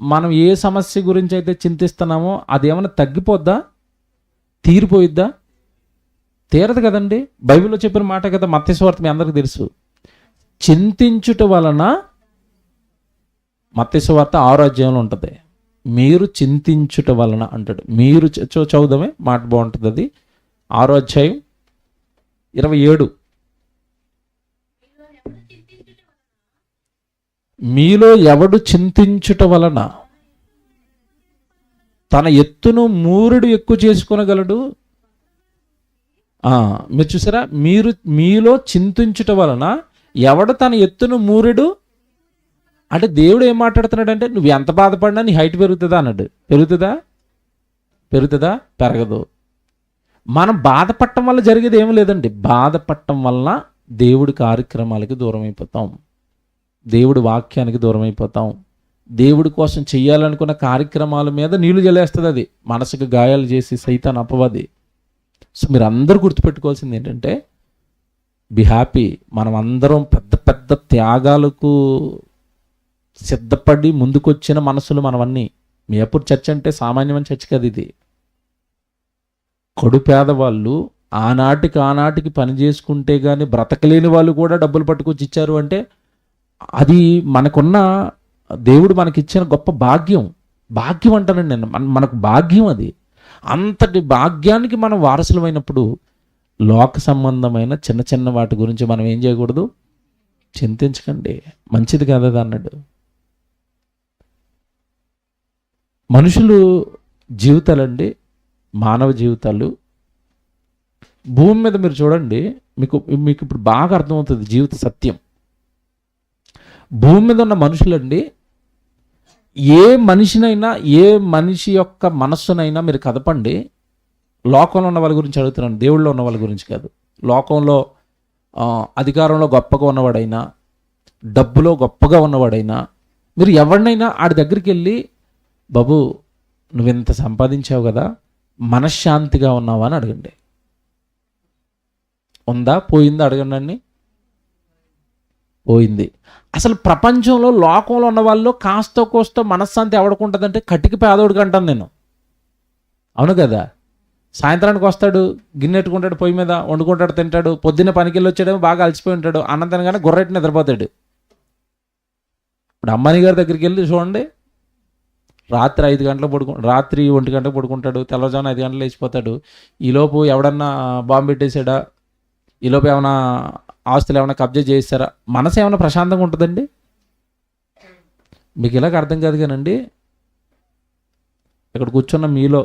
S1: మనం ఏ సమస్య గురించి అయితే చింతిస్తున్నామో అదేమైనా తగ్గిపోద్దా, తీరిపోయిద్దా? తీరదు కదండి. బైబిల్లో చెప్పిన మాట కదా, మత్తయి సువార్త మీ అందరికీ తెలుసు. చింతించుట వలన, మత్తయి సువార్త 6వ అధ్యాయంలో ఉంటుంది, మీరు చింతించుట వలన అంటాడు. మీరు చదువుదామే, మాట బాగుంటుంది. అది 6వ అధ్యాయం 27. మీలో ఎవడు చింతించుట వలన తన ఎత్తును మూరెడు ఎక్కువ చేసుకొనగలడు. మీరు చూసారా, మీలో చింతించుట వలన ఎవడు తన ఎత్తును మూరెడు అంటే దేవుడు ఏం మాట్లాడుతున్నాడంటే, నువ్వు ఎంత బాధపడినా నీ హైట్ పెరుగుతుందా అన్నాడు. పెరుగుతుందా? పెరగదు. మనం బాధపడటం వల్ల జరిగేది ఏమి లేదండి. బాధపడటం వల్ల దేవుడి కార్యక్రమాలకి దూరం అయిపోతాం, దేవుడి వాక్యానికి దూరం అయిపోతాం, దేవుడి కోసం చెయ్యాలనుకున్న కార్యక్రమాల మీద నీళ్లు జల్లేస్తుంది. అది మనసుకు గాయాలు చేసి సైతాన్ అపవాది. సో మీరు అందరూ గుర్తుపెట్టుకోవాల్సింది ఏంటంటే, బి హ్యాపీ. మనం అందరం పెద్ద పెద్ద త్యాగాలకు సిద్ధపడి ముందుకొచ్చిన మనసులు మనవన్నీ. మియాపూర్ చర్చ్ అంటే సామాన్యమైన చర్చ్ కదా. ఇది కడు పేదవాళ్ళు ఆనాటికి పని చేసుకుంటే కానీ బ్రతకలేని వాళ్ళు కూడా డబ్బులు పట్టుకొచ్చి ఇచ్చారు అంటే అది మనకున్న దేవుడు మనకిచ్చిన గొప్ప భాగ్యం అంటానండి నేను. మనకు భాగ్యం అది. అంతటి భాగ్యానికి మనం వారసులమైనప్పుడు లోక సంబంధమైన చిన్న చిన్న వాటి గురించి మనం ఏం చేయకూడదు, చింతించకండి, మంచిది కదా అన్నాడు. మనుషులు జీవితాలండి, మానవ జీవితాలు భూమి మీద మీరు చూడండి, మీకు ఇప్పుడు బాగా అర్థమవుతుంది జీవిత సత్యం. భూమి మీద ఉన్న మనుషులండి, ఏ మనిషినైనా, ఏ మనిషి యొక్క మనస్సునైనా మీరు కదపండి, లోకంలో ఉన్న వాళ్ళ గురించి అడుగుతున్నాను, దేవుళ్ళలో ఉన్న వాళ్ళ గురించి కాదు. లోకంలో అధికారంలో గొప్పగా ఉన్నవాడైనా, డబ్బులో గొప్పగా ఉన్నవాడైనా, మీరు ఎవరినైనా ఆడి దగ్గరికి వెళ్ళి, బాబు నువ్వెంత సంపాదించావు కదా, మనశ్శాంతిగా ఉన్నావా అని అడగండి. ఉందా, పోయిందా అడగండి. పోయింది. అసలు ప్రపంచంలో లోకంలో ఉన్న వాళ్ళు కాస్త కోస్త మనశ్శాంతి ఎవడుకుంటుందంటే కటికి పేదోడికి అంటాను నేను. అవును కదా. సాయంత్రానికి వస్తాడు, గిన్నె ఎట్టుకుంటాడు, పొయ్యి మీద వండుకుంటాడు, తింటాడు. పొద్దున్న పనికి వెళ్ళి వచ్చాడేమో బాగా అలసిపోయి ఉంటాడు, అన్నం తినగానే గుర్రెట్టి నిద్రపోతాడు. ఇప్పుడు అంబానీ గారి దగ్గరికి వెళ్ళి చూడండి, రాత్రి 5 గంటలకు రాత్రి 1 గంటలకు పడుకుంటాడు, తెల్లవారుజామున 5 గంటలు లేచిపోతాడు. ఈలోపు ఎవడన్నా బాంబు పెట్టేశాడా, ఈలోపు ఏమైనా ఆస్తులు ఏమైనా కబ్జా చేస్తారా, మనసు ఏమైనా ప్రశాంతంగా ఉంటుందండి? మీకు ఇలాగ అర్థం కాదు కానండి. ఇక్కడ కూర్చున్న మీలో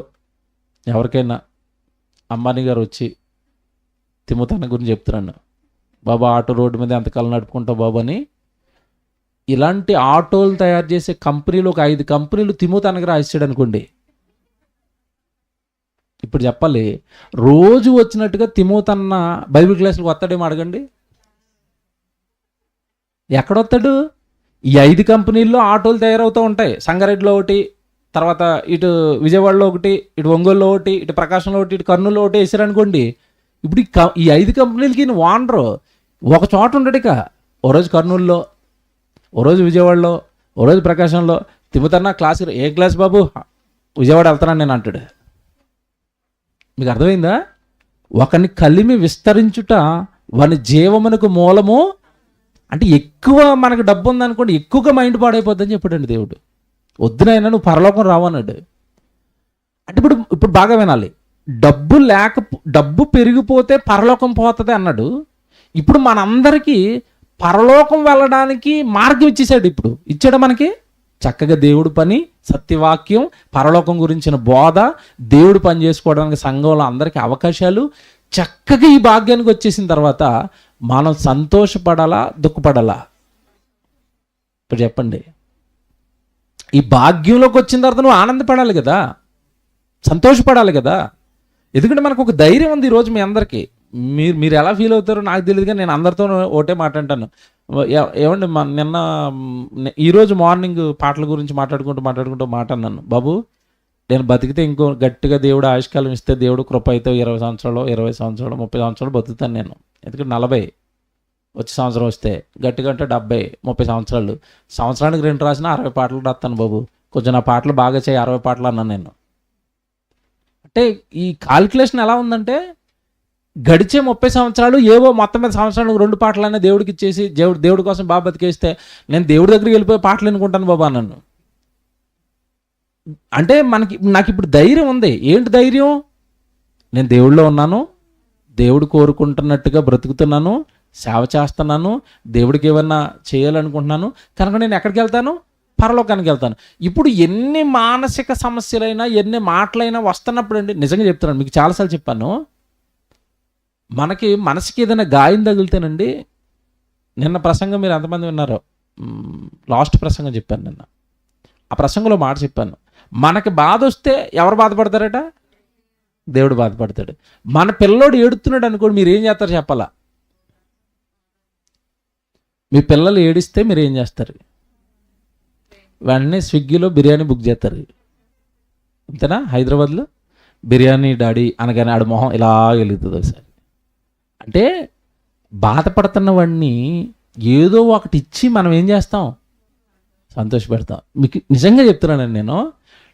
S1: ఎవరికైనా అంబానీ గారు వచ్చి తిమ్మతన్న గురించి చెప్తున్నాను, బాబా ఆటో రోడ్డు మీద ఎంతకాలం నడుపుకుంటావు బాబు అని, ఇలాంటి ఆటోలు తయారు చేసే కంపెనీలు ఒక 5 కంపెనీలు తిమ్మతన్నకి రాయిస్తాడు అనుకోండి. ఇప్పుడు చెప్పాలి, రోజు వచ్చినట్టుగా తిమ్మతన్న బైబిల్ క్లాసులకు వస్తాడేమో అడగండి. ఎక్కడొస్తాడు? ఈ 5 కంపెనీల్లో ఆటోలు తయారవుతూ ఉంటాయి. సంగారెడ్డిలో ఒకటి, తర్వాత ఇటు విజయవాడలో ఒకటి, ఇటు ఒంగోలులో ఒకటి, ఇటు ప్రకాశంలో ఒకటి, ఇటు కర్నూలులో ఒకటి వేసారనుకోండి. ఇప్పుడు ఈ 5 కంపెనీలకి ఓనరు ఒక చోట ఉండడు. ఇక ఓ రోజు కర్నూలులో, ఓ రోజు విజయవాడలో, ఓ రోజు ప్రకాశంలో. తిమ్మతన్న క్లాస్, ఏ క్లాస్ బాబు, విజయవాడ వెళ్తున్నాను నేను అంటాడు. మీకు అంటే ఎక్కువ మనకు డబ్బు ఉందనుకోండి, ఎక్కువగా మైండ్ పాడైపోద్దని చెప్పాడండి దేవుడు. వద్దునైనా నువ్వు పరలోకం రావన్నాడు. అంటే ఇప్పుడు బాగా వినాలి, డబ్బు పెరిగిపోతే పరలోకం పోతుంది అన్నాడు. ఇప్పుడు మనందరికీ పరలోకం వెళ్ళడానికి మార్గం ఇచ్చేసాడు. ఇప్పుడు ఇచ్చాడు మనకి చక్కగా దేవుడు పని, సత్యవాక్యం, పరలోకం గురించిన బోధ, దేవుడు పని చేసుకోవడానికి సంఘంలో అందరికీ అవకాశాలు, చక్కగా ఈ భాగ్యానికి వచ్చేసిన తర్వాత మనం సంతోషపడాలా దుఃఖపడాలా? ఇప్పుడు చెప్పండి. ఈ భాగ్యంలోకి వచ్చిన తర్వాత నువ్వు ఆనందపడాలి కదా, సంతోషపడాలి కదా. ఎందుకంటే మనకు ఒక ధైర్యం ఉంది ఈరోజు మీ అందరికీ. మీరు ఎలా ఫీల్ అవుతారో నాకు తెలియదు, కానీ నేను అందరితో ఒకటే మాట అంటాను. ఏమండి ఈరోజు మార్నింగ్ పాటల గురించి మాట్లాడుకుంటూ మాట అన్నాను, బాబు నేను బతికితే ఇంకో గట్టిగా దేవుడు ఆయుష్కాలం ఇస్తే, దేవుడు కృప అయితే 20 సంవత్సరాలు 20 సంవత్సరాలు 30 సంవత్సరాలు బతుకుతాను నేను. ఎందుకంటే 40 వచ్చే సంవత్సరం వస్తే గట్టిగా అంటే 70 30 సంవత్సరాలు, సంవత్సరానికి 2 రాసినా 60 పాటలు రాస్తాను బాబు, కొంచెం నా పాటలు బాగా చేయి 60 పాటలు అన్నాను నేను. అంటే ఈ కాలిక్యులేషన్ ఎలా ఉందంటే, గడిచే 30 సంవత్సరాలు ఏవో మొత్తం మీద సంవత్సరానికి 2 పాటలైనా దేవుడికి ఇచ్చేసి దేవుడి కోసం బాగా బతికేస్తే నేను దేవుడి దగ్గరికి వెళ్ళిపోయి పాటలు వినుకుంటాను బాబా నన్ను. అంటే నాకు ఇప్పుడు ధైర్యం ఉంది. ఏంటి ధైర్యం? నేను దేవుడిలో ఉన్నాను, దేవుడు కోరుకుంటున్నట్టుగా బ్రతుకుతున్నాను, సేవ చేస్తున్నాను, దేవుడికి ఏమన్నా చేయాలనుకుంటున్నాను, కనుక నేను ఎక్కడికి వెళ్తాను? పరలోకానికి వెళ్తాను. ఇప్పుడు ఎన్ని మానసిక సమస్యలైనా ఎన్ని మాటలైనా వస్తున్నప్పుడు అండి, నిజంగా చెప్తున్నాను, మీకు చాలాసార్లు చెప్పాను, మనసుకి ఏదైనా గాయం తగిలితేనండి, నిన్న ప్రసంగం మీరు ఎంతమంది విన్నారో, లాస్ట్ ప్రసంగం చెప్పాను నిన్న. ఆ ప్రసంగంలో మాట చెప్పాను, మనకి బాధ వస్తే ఎవరు బాధపడతారట? దేవుడు బాధపడతాడు. మన పిల్లోడు ఏడుతున్నాడు అనుకోండి, మీరు ఏం చేస్తారు చెప్పాలా? మీ పిల్లలు ఏడిస్తే మీరు ఏం చేస్తారు? వెంటనే స్విగ్గీలో బిర్యానీ బుక్ చేస్తారు, అంతేనా? హైదరాబాద్లో బిర్యానీ డాడీ అనగానే ఆడ మొహం ఇలా వెలుగుతుంది ఒకసారి. అంటే బాధపడుతున్నవన్నీ ఏదో ఒకటి ఇచ్చి మనం ఏం చేస్తాం? సంతోషపెడతాం. మీకు నిజంగా చెప్తున్నానండి నేను,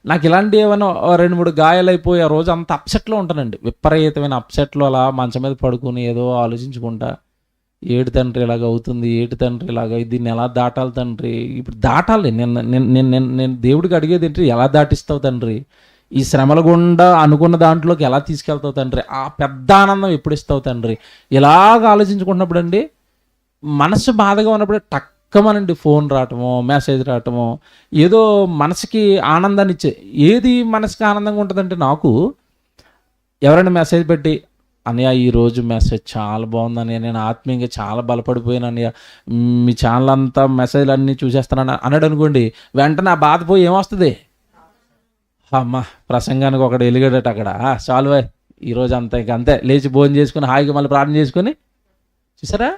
S1: నాకు ఇలాంటి ఏమైనా 2-3 గాయాలైపోయి ఆ రోజు అంత అప్సెట్లో ఉంటానండి, విపరీతమైన అప్సెట్లో అలా మంచం మీద పడుకుని ఏదో ఆలోచించుకుంటా, ఏడు తండ్రి ఇలాగ అవుతుంది, ఏడు తండ్రి ఇలాగ దీన్ని ఎలా దాటాలి తండ్రి, ఇప్పుడు దాటాలి. నేను దేవుడికి అడిగేది ఏంటి? ఎలా దాటిస్తావు తండ్రి? ఈ శ్రమల గుండా అనుకున్న దాంట్లోకి ఎలా తీసుకెళ్తావు తండ్రి? ఆ పెద్ద ఆనందం ఎప్పుడు ఇస్తావు తండ్రి? ఇలాగ ఆలోచించుకుంటున్నప్పుడు అండి, మనసు బాధగా ఉన్నప్పుడు టక్కమనండి ఫోన్ రావటమో మెసేజ్ రావటమో, ఏదో మనసుకి ఆనందాన్ని ఇచ్చే. ఏది మనసుకి ఆనందంగా ఉంటుందంటే, నాకు ఎవరైనా మెసేజ్ పెట్టి, అన్నయ్య ఈరోజు మెసేజ్ చాలా బాగుందన్నయ్య, నేను ఆత్మీయంగా చాలా బలపడిపోయాను అన్నయ్య, మీ ఛానల్ అంతా మెసేజ్లు అన్నీ చూసేస్తానని అన్నాడు అనుకోండి, వెంటనే ఆ బాధ పోయి ఏమొస్తుంది? అమ్మ ప్రసంగానికి ఒకటి వెలిగాడట అక్కడ, చాలువే ఈరోజు అంతా ఇంక అంతే, లేచి భోజనం చేసుకుని హాయిగా మళ్ళీ ప్రార్థన చేసుకొని. చూసారా?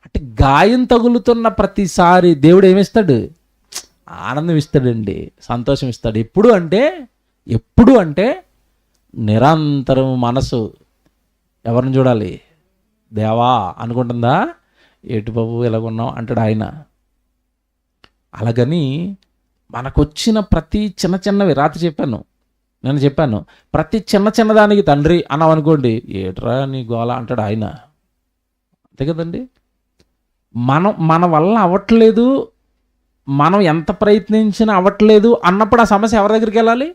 S1: అంటే గాయం తగులుతున్న ప్రతిసారి దేవుడు ఏమిస్తాడు? ఆనందం ఇస్తాడండి, సంతోషం ఇస్తాడు. ఎప్పుడు అంటే నిరంతరం మనసు ఎవరిని చూడాలి? దేవా అనుకుంటుందా? ఏటు బాబు ఇలాగున్నావు అంటాడు ఆయన. అలాగని మనకొచ్చిన ప్రతి చిన్నవి, రాత్రి నేను చెప్పాను, ప్రతి చిన్నదానికి తండ్రి అన్నావు అనుకోండి, ఏట్రా నీ గోల అంటాడు ఆయన. అంతే కదండి. మన వల్ల అవ్వట్లేదు, మనం ఎంత ప్రయత్నించినా అవ్వట్లేదు అన్నప్పుడు ఆ సమస్య ఎవరి దగ్గరికి వెళ్ళాలి?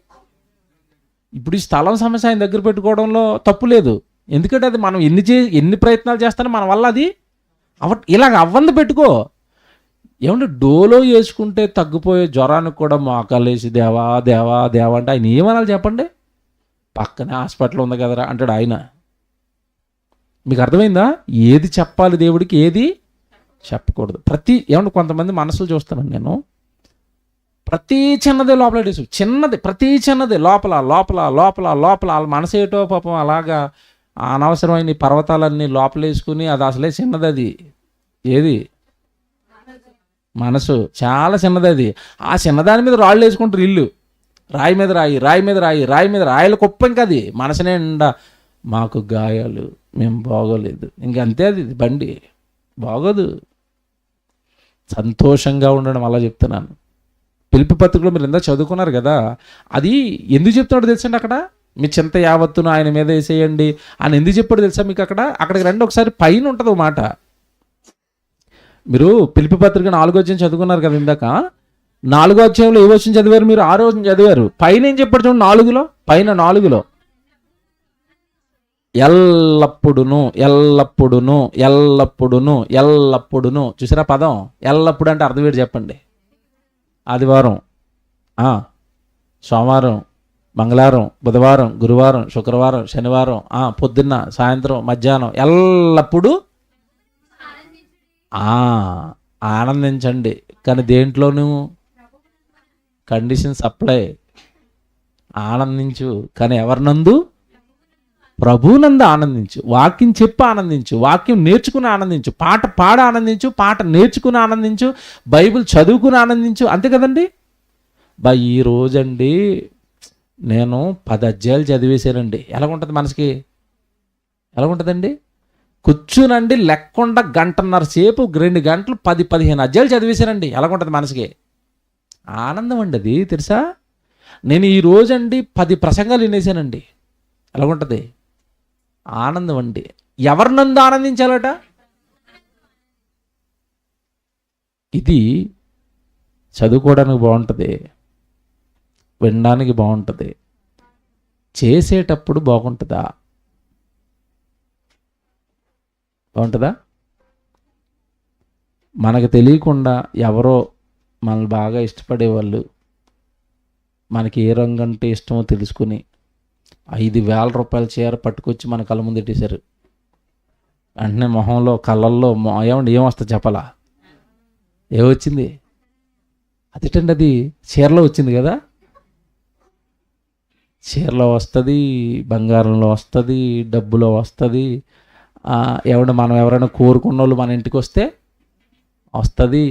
S1: ఇప్పుడు ఈ స్థలం సమస్య ఆయన దగ్గర పెట్టుకోవడంలో తప్పు లేదు. ఎందుకంటే అది మనం ఎన్ని ప్రయత్నాలు చేస్తానో మన వల్ల అది ఇలాగ అవ్వంది పెట్టుకో. ఏమంటే డోలో వేసుకుంటే తగ్గిపోయే జ్వరానికి కూడా మోకాలేసి దేవా దేవా దేవా అంటే ఆయన ఏమనాలి చెప్పండి? పక్కనే హాస్పిటల్ ఉంది కదరా అంటాడు ఆయన. మీకు అర్థమైందా? ఏది చెప్పాలి దేవుడికి, ఏది చెప్పకూడదు. ఏమంటే కొంతమంది మనసులు చూస్తానండి నేను, ప్రతి చిన్నదే లోపల ప్రతి చిన్నదే లోపల లోపల లోపల లోపల వాళ్ళ మనసు ఏటో పాపం అలాగా అనవసరమైన పర్వతాలన్నీ లోపలేసుకుని, అది అసలే చిన్నది. అది ఏది? మనసు చాలా చిన్నది. అది ఆ చిన్నదాని మీద రాళ్ళు వేసుకుంటారు, ఇల్లు రాయి మీద రాయి, రాయి మీద రాయి, రాయి మీద రాయల కుప్ప. ఇంకా అది మనసునే నిండా మాకు గాయాలు, మేము బాగోలేదు, ఇంకంతే. అది బండి బాగోదు. సంతోషంగా ఉండడం అలా చెప్తున్నాను. పిలిపి పత్రికలో మీరు ఇందా చదువుకున్నారు కదా, అది ఎందుకు చెప్తున్నాడు తెలుసండి? అక్కడ మీ చింత యావత్తును ఆయన మీద వేసేయండి అని ఎందుకు చెప్పాడు తెలుసా మీకు? అక్కడికి రండి ఒకసారి, పైన ఉంటుంది ఒక మాట, మీరు పిలిపి పత్రిక 4వ అధ్యాయం చదువుకున్నారు కదా ఇందాక. 4వ అధ్యాయంలో ఏ వచనం చదివారు మీరు? 6వ వచనం చదివారు. పైన ఏం చెప్పాడు చూడండి, 4లో, పైన 4లో ఎల్లప్పుడును ఎల్లప్పుడును ఎల్లప్పుడును ఎల్లప్పుడును. చూసారా పదం? ఎల్లప్పుడు అంటే అర్థం ఏంటి చెప్పండి? ఆదివారం, సోమవారం, మంగళవారం, బుధవారం, గురువారం, శుక్రవారం, శనివారం, పొద్దున్న, సాయంత్రం, మధ్యాహ్నం, ఎల్లప్పుడూ ఆనందించండి. కానీ దేంట్లోనూ కండిషన్స్ అప్లై. ఆనందించు, కానీ ఎవరినందు? ప్రభువునందు ఆనందించు. వాక్యం చెప్పి ఆనందించు, వాక్యం నేర్చుకుని ఆనందించు, పాట పాడ ఆనందించు, పాట నేర్చుకుని ఆనందించు, బైబిల్ చదువుకుని ఆనందించు. అంతే కదండి. ఈ రోజండి నేను 10 అధ్యాయాలు చదివేశానండి. ఎలాగుంటుంది మనసుకి? ఎలాగుంటుందండి? కూర్చునండి లెక్కుండా 1.5 సేపు 2 గంటలు 10-15 అధ్యాయాలు చదివేశానండి. ఎలాగుంటుంది మనసుకి? ఆనందం అండి అది, తెలుసా? నేను ఈ రోజండి 10 ప్రసంగాలు వినేసానండి. ఎలాగుంటుంది? ఆనందం అండి. ఎవరినందు ఆనందించాలట? ఇది చదువుకోవడానికి బాగుంటుంది, వినడానికి బాగుంటుంది, చేసేటప్పుడు బాగుంటుందా? బాగుంటుందా? మనకు తెలియకుండా ఎవరో మనల్ని బాగా ఇష్టపడేవాళ్ళు మనకి ఏ రంగు అంటే ఇష్టమో తెలుసుకుని 5,000 రూపాయల చీర పట్టుకొచ్చి మన కళ్ళ ముందు పెట్టేశారు. వెంటనే మొహంలో, కళ్ళల్లో ఏమండి ఏమొస్తుంది చెప్పాలా? ఏమొచ్చింది? అదేటండి, అది చీరలో వచ్చింది కదా. చీరలో వస్తుంది, బంగారంలో వస్తుంది, డబ్బులో వస్తుంది. మనం ఎవరైనా కోరుకున్న వాళ్ళు మన ఇంటికి వస్తే వస్తుంది.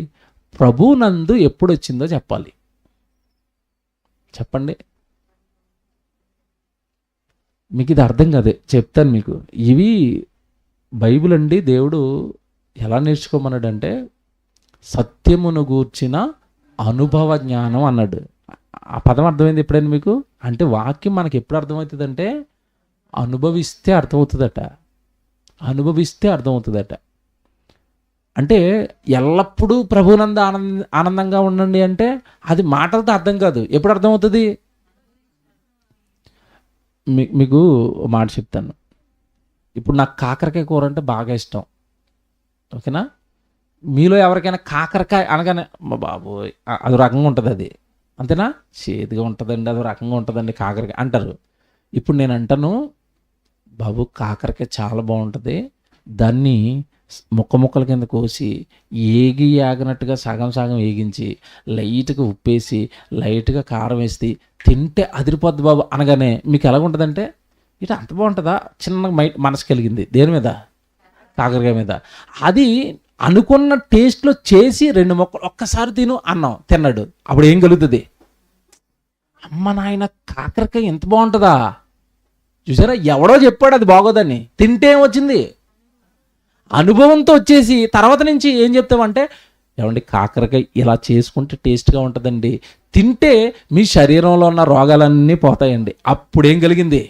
S1: ప్రభువునందు ఎప్పుడు వచ్చిందో చెప్పాలి. చెప్పండి. మీకు ఇది అర్థం కాదే, చెప్తాను మీకు. ఇవి బైబిల్ అండి. దేవుడు ఎలా నేర్చుకోమన్నాడంటే సత్యమును గూర్చిన అనుభవ జ్ఞానం అన్నాడు. ఆ పదం అర్థమైంది ఎప్పుడైనా మీకు? అంటే వాక్యం మనకి ఎప్పుడు అర్థమవుతుందంటే అనుభవిస్తే అర్థమవుతుందట. అనుభవిస్తే అర్థమవుతుందట. అంటే ఎల్లప్పుడూ ప్రభువునందు ఆనందంగా ఉండండి అంటే అది మాటలతో అర్థం కాదు. ఎప్పుడు అర్థమవుతుంది? మీకు మాట చెప్తాను. ఇప్పుడు నాకు కాకరకాయ కూర అంటే బాగా ఇష్టం, ఓకేనా? మీలో ఎవరికైనా కాకరకాయ అనగానే మా బాబోయ్ అది రకంగా ఉంటుంది, అది అంతేనా? చేదుగా ఉంటుందండి, అది రకంగా ఉంటుందండి కాకరకాయ అంటారు. ఇప్పుడు నేను అంటాను, బాబు కాకరకాయ చాలా బాగుంటుంది, దాన్ని ముక్కల కింద కోసి ఏగినట్టుగా సగం సగం వేగించి లైట్గా ఉప్పేసి లైట్గా కారం వేసి తింటే అదిరిపోద్ది బాబు అనగానే మీకు ఎలాగుంటుందంటే ఇటు అంత బాగుంటుందా? చిన్న మనసు కలిగింది దేని మీద? కాకరకాయ మీద. అది అనుకున్న టేస్ట్లో చేసి 2 ముక్కలు ఒక్కసారి తిన్నాడు. అప్పుడు ఏం కలుగుతుంది? అమ్మ నాయన కాకరకాయ ఎంత బాగుంటుందా? చూసారా? ఎవడో చెప్పాడు అది బాగోదని, తింటే ఏమొచ్చింది? అనుభవంతో వచ్చేసి తర్వాత నుంచి ఏం చెప్తామంటే, ఏమండి కాకరకాయ ఇలా చేసుకుంటే టేస్ట్గా ఉంటుందండి, తింటే మీ శరీరంలో ఉన్న రోగాలన్నీ పోతాయండి. అప్పుడేం కలిగింది?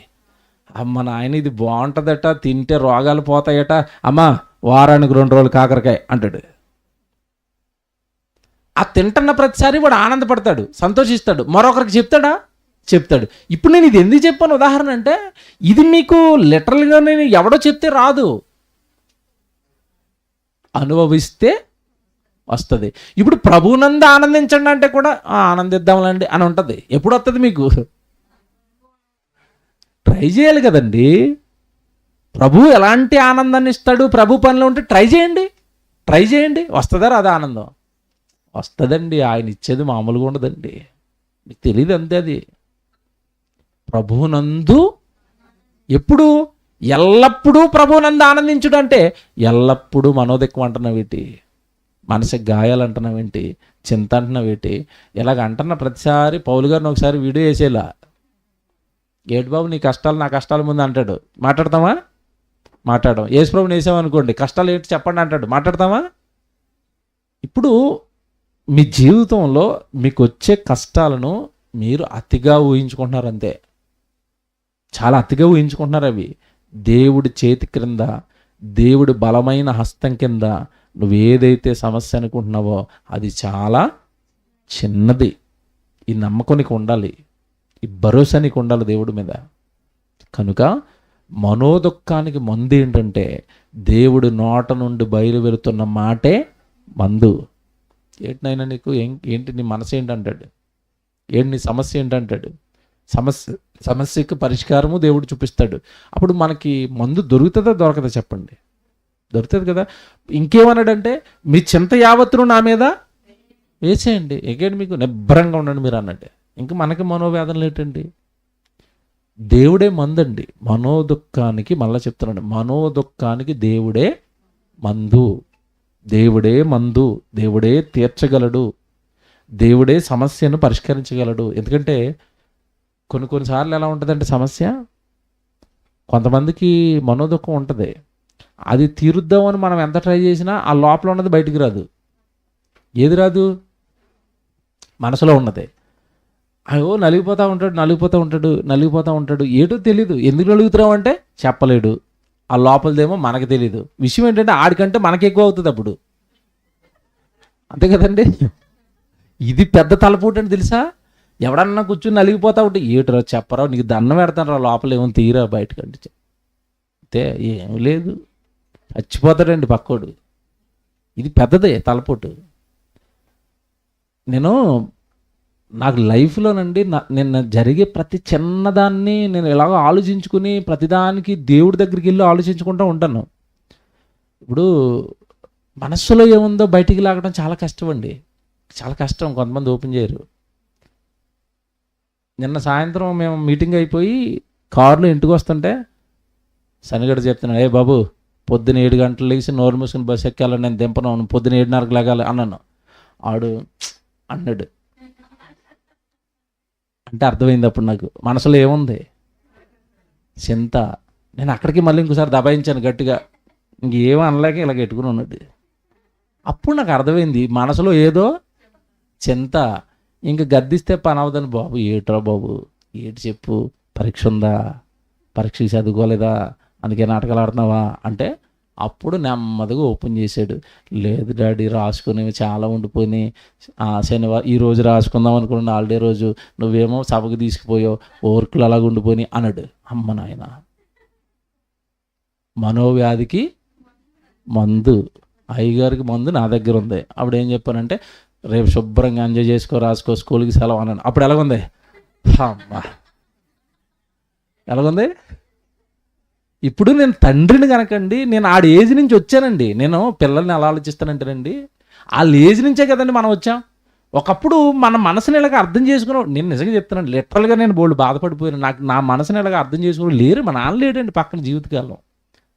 S1: అమ్మ నాయన ఇది బాగుంటుందట, తింటే రోగాలు పోతాయట, అమ్మ వారానికి 2 రోజులు కాకరకాయ అంటాడు. ఆ తింటున్న ప్రతిసారి వాడు ఆనందపడతాడు, సంతోషిస్తాడు. మరొకరికి చెప్తాడు. ఇప్పుడు నేను ఇది ఎందుకు చెప్పాను ఉదాహరణ అంటే, ఇది మీకు లిటరల్గా నేను ఎవడో చెప్తే రాదు, అనుభవిస్తే వస్తుంది. ఇప్పుడు ప్రభువునందు ఆనందించండి అంటే కూడా ఆనందిద్దాంలండి అని ఉంటుంది. ఎప్పుడు వస్తుంది మీకు? ట్రై చేయాలి కదండి. ప్రభు ఎలాంటి ఆనందాన్ని ఇస్తాడు? ప్రభు పనిలో ఉంటే ట్రై చేయండి. వస్తుందా రాదా ఆనందం? వస్తుందండి. ఆయన ఇచ్చేది మామూలుగా ఉండదండి, మీకు తెలియదు అంతే. అది ప్రభువునందు ఎప్పుడు ఎల్లప్పుడూ ప్రభువునందు ఆనందించుడు అంటే ఎల్లప్పుడూ మనోదిక్కువ అంటున్నావేంటి? మనసుకి గాయాలు అంటున్నావేంటి? చింత అంటున్నావేంటి? ఇలాగ అంటున్న ప్రతిసారి పౌలు గారిని ఒకసారి వీడియో వేసేలా, ఏడు బాబు నీ కష్టాలు నా కష్టాల ముందు అంటాడు. మాట్లాడతామా? మాట్లాడడం. యేసుప్రభుని వేసామనుకోండి, కష్టాలు ఏంటి చెప్పండి అంటాడు. మాట్లాడతామా? ఇప్పుడు మీ జీవితంలో మీకు వచ్చే కష్టాలను మీరు అతిగా ఊహించుకుంటున్నారు అంతే. చాలా అతిగా ఊహించుకుంటున్నారు. అవి దేవుడి చేతి క్రింద, దేవుడి బలమైన హస్తం కింద నువ్వు ఏదైతే సమస్య అనుకుంటున్నావో అది చాలా చిన్నది. ఈ నమ్మకం నీకు ఉండాలి, ఈ భరోసా నీకు ఉండాలి దేవుడి మీద. కనుక మనోదుఖానికి మందు ఏంటంటే దేవుడి నోట నుండి బయలువెరుతున్న మాటే మందు. ఏంటినైనా నీకు ఏంటి నీ మనసు ఏంటంటాడు, ఏంటి నీ సమస్య ఏంటంటాడు. సమస్యకు పరిష్కారము దేవుడు చూపిస్తాడు. అప్పుడు మనకి మందు దొరుకుతుందా దొరకదా చెప్పండి? దొరుకుతుంది కదా. ఇంకేమన్నాడంటే మీ చింత యావత్తును నా మీద వేసేయండి, ఎగేండి మీకు నిబ్బరంగా ఉండండి మీరు అన్నట్టే. ఇంకా మనకి మనోవేదనలు ఏంటండి? దేవుడే మందండి మనోదుఖానికి. మళ్ళీ చెప్తున్నాడు, మనోదుఖానికి దేవుడే మందు. దేవుడే మందు, దేవుడే తీర్చగలడు, దేవుడే సమస్యను పరిష్కరించగలడు. ఎందుకంటే కొన్నిసార్లు ఎలా ఉంటుందంటే సమస్య, కొంతమందికి మనోదుఖం ఉంటుంది, అది తీరుద్దామని మనం ఎంత ట్రై చేసినా ఆ లోపల ఉన్నది బయటికి రాదు. ఏది రాదు? మనసులో ఉన్నది. అయ్యో నలిగిపోతూ ఉంటాడు. ఏటో తెలీదు. ఎందుకు నలుగుతున్నావు అంటే చెప్పలేడు. ఆ లోపలదేమో మనకు తెలీదు. విషయం ఏంటంటే ఆడికంటే మనకి ఎక్కువ అవుతుంది అప్పుడు. అంతే కదండి. ఇది పెద్ద తలపోటు అని తెలుసా? ఎవడన్నా కూర్చుని నలిగిపోతా ఉంటే ఏటరా చెప్పరా, నీకు దండం పెడతాను రా, లోపల ఏమో తీరా బయటకంటే అంతే, ఏం లేదు, చచ్చిపోతాడండి పక్కోడు. ఇది పెద్దదే తలపోటు. నాకు లైఫ్లోనండి నిన్న జరిగే ప్రతి చిన్నదాన్ని నేను ఎలాగో ఆలోచించుకుని ప్రతిదానికి దేవుడి దగ్గరికి వెళ్ళి ఆలోచించుకుంటూ ఉంటాను. ఇప్పుడు మనస్సులో ఏముందో బయటికి లాగడం చాలా కష్టం అండి, చాలా కష్టం. కొంతమంది ఓపెన్ చేయరు. నిన్న సాయంత్రం మేము మీటింగ్ అయిపోయి కారులో ఇంటికి వస్తుంటే శనిగడ చెప్తున్నాడు, ఏ బాబు పొద్దున 7 గంటలు లేచి నోరు మూసుకుని బస్సు ఎక్కాలని నేను దింపను, పొద్దున 7:30కు లేగాలి అన్నాను. ఆడు అన్నాడు. అంటే అర్థమైంది అప్పుడు నాకు మనసులో ఏముంది, చింత. నేను అక్కడికి మళ్ళీ ఇంకోసారి దబాయించాను గట్టిగా, ఇంకేమో అనలేక ఇలా పెట్టుకుని ఉన్నాడు. అప్పుడు నాకు అర్థమైంది మనసులో ఏదో చింత. ఇంక గద్దిస్తే పని అవదని. బాబు ఏట్రా బాబు, ఏటి చెప్పు, పరీక్ష ఉందా, పరీక్ష చదువుకోలేదా, అందుకే నాటకాలు ఆడుతున్నావా అంటే అప్పుడు నెమ్మదిగా ఓపెన్ చేశాడు. లేదు డాడీ, రాసుకునేవి చాలా ఉండిపోయినాయి, శనివారం ఈ రోజు రాసుకుందాం అనుకున్న హాలిడే రోజు, నువ్వేమో సభకు తీసుకుపోయావు, వర్కులు అలాగ ఉండిపోయినాయి అన్నాడు. అమ్మ నాయన, మనోవ్యాధికి మందు, అయ్యగారికి మందు నా దగ్గర ఉంది. అప్పుడు ఏం చెప్పానంటే రేపు శుభ్రంగా ఎంజాయ్ చేసుకో, రాసుకో, స్కూల్కి సెలవు అన్నాను. అప్పుడు ఎలాగుంది? అమ్మా ఎలాగుంది? ఇప్పుడు నేను తండ్రిని కనుకండి, నేను ఆడ ఏజ్ నుంచి వచ్చానండి. నేను పిల్లల్ని ఎలా ఆలోచిస్తానంటేనండి, వాళ్ళ ఏజ్ నుంచే కదండి మనం వచ్చాం. ఒకప్పుడు మన మనసుని ఇలాగ అర్థం చేసుకున్నాం. నేను నిజంగా చెప్తున్నాను, లిటరల్గా నేను బోల్డ్ బాధపడిపోయాను. నాకు నా మనసుని ఇలాగ అర్థం చేసుకుని లేరు. మా నాన్న లేడండి పక్కన జీవితకాలం.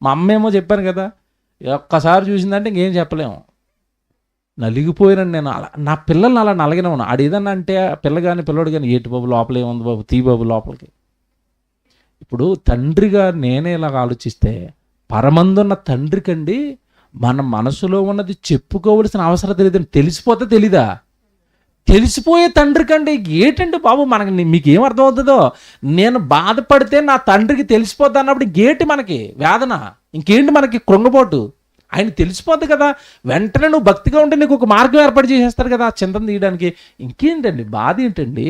S1: మా అమ్మేమో చెప్పాను కదా, ఒక్కసారి చూసిందంటే ఇంకేం చెప్పలేము. నలిగిపోయానండి నేను. అలా నా పిల్లల్ని అలా నలగిన ఉన్నా. ఆడు ఏదన్నా అంటే పిల్ల కానీ పిల్లడు కానీ, ఏటి బాబు లోపల ఏముంది బాబు, తీ బాబు లోపలికి. ఇప్పుడు తండ్రిగా నేనే ఇలాగ ఆలోచిస్తే, పరమందున్న తండ్రికండి మన మనసులో ఉన్నది చెప్పుకోవలసిన అవసరం తెలియదండి. తెలిసిపోతే తెలీదా? తెలిసిపోయే తండ్రికండి ఏటండి బాబు, మనకి మీకు ఏం అర్థం అవుతుందో, నేను బాధపడితే నా తండ్రికి తెలిసిపోద్ది అన్నప్పుడు గేటి మనకి వేదన, ఇంకేంటి మనకి కృంగపోటు. ఆయన తెలిసిపోద్ది కదా, వెంటనే నువ్వు భక్తిగా ఉంటే నీకు ఒక మార్గం ఏర్పాటు చేసేస్తారు కదా చింతన తీయడానికి. ఇంకేంటండి బాధ ఏంటండి?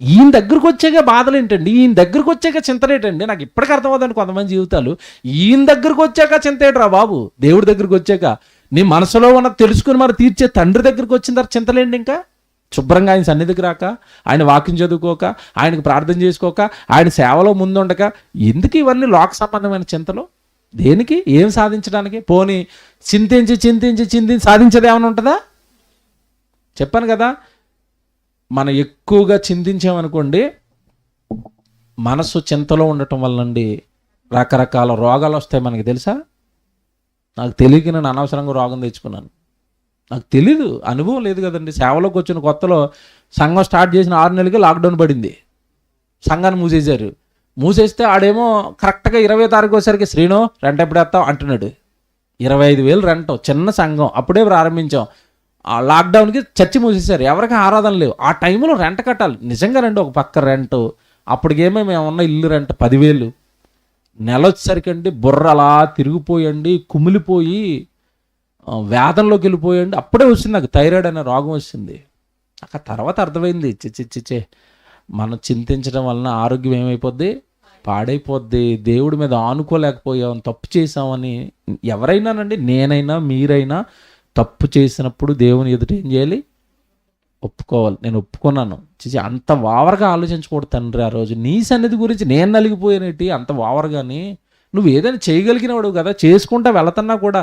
S1: ఈయన దగ్గరకు వచ్చాక బాధలు ఏంటండి, ఈయన దగ్గరకు వచ్చాక చింతన ఏంటండి? నాకు ఇప్పటికీ అర్థమవుతుంది కొంతమంది జీవితాలు. ఈయన దగ్గరకు వచ్చాక చింత ఏంట్రా బాబు, దేవుడి దగ్గరకు వచ్చాక నీ మనసులో ఉన్నది తెలుసుకుని మరి తీర్చే తండ్రి దగ్గరికి వచ్చిన తర్వాత చింతలేండి. ఇంకా శుభ్రంగా ఆయన సన్నిధికి రాక, ఆయన వాక్యం చదువుకోక, ఆయనకు ప్రార్థన చేసుకోక, ఆయన సేవలో ముందుండక, ఎందుకు ఇవన్నీ లోక సంబంధమైన చింతలు? దేనికి? ఏం సాధించడానికి? పోనీ చింతించి సాధించేది ఏమైనా ఉంటుందా? చెప్పాను కదా, మనం ఎక్కువగా చింతించామనుకోండి, మనసు చింతలో ఉండటం వల్లండి రకరకాల రోగాలు వస్తాయి. మనకి తెలుసా? నాకు తెలియక నేను అనవసరంగా రోగం తెచ్చుకున్నాను. నాకు తెలీదు, అనుభవం లేదు కదండి. సేవలోకి వచ్చిన కొత్తలో సంఘం స్టార్ట్ చేసిన 6 నెలలకి లాక్డౌన్ పడింది. సంఘాన్ని మూసేశారు. మూసేస్తే ఆడేమో కరెక్ట్గా 20వ తారీఖు వచ్చేసరికి శ్రీను రెంట్ ఎప్పుడు వేస్తావు అంటున్నాడు. 25,000 రెంట్, చిన్న సంఘం, అప్పుడే ప్రారంభించాం. ఆ లాక్డౌన్కి చర్చి మూసేశారు, ఎవరికి ఆరాధన లేవు. ఆ టైంలో రెంట్ కట్టాలి. నిజంగా రండి, ఒక పక్క రెంట్, అప్పటికేమో మేము ఉన్న ఇల్లు రెంట్ 10,000. నెల వచ్చేసరికి అండి బుర్ర అలా తిరిగిపోయండి, కుమిలిపోయి వేదంలోకి వెళ్ళిపోయాడు. అప్పుడే వచ్చింది నాకు థైరాయిడ్ అనే రోగం వచ్చింది. నాకు తర్వాత అర్థమైంది, చిచ్చే మనం చింతించడం వలన ఆరోగ్యం ఏమైపోద్ది, పాడైపోద్ది. దేవుడి మీద ఆనుకోలేకపోయాం, తప్పు చేసామని. ఎవరైనానండి, నేనైనా మీరైనా తప్పు చేసినప్పుడు దేవుని ఎదుట ఏం చేయాలి, ఒప్పుకోవాలి. నేను ఒప్పుకున్నాను. అంత ఓవర్గా ఆలోచించకూడదు తండ్రి. ఆ రోజు నీ సన్నిధి గురించి నేను నలిగిపోయానేటి అంత ఓవర్గాని. నువ్వు ఏదైనా చేయగలిగినవాడు కదా, చేసుకుంటా వెళుతున్నా కూడా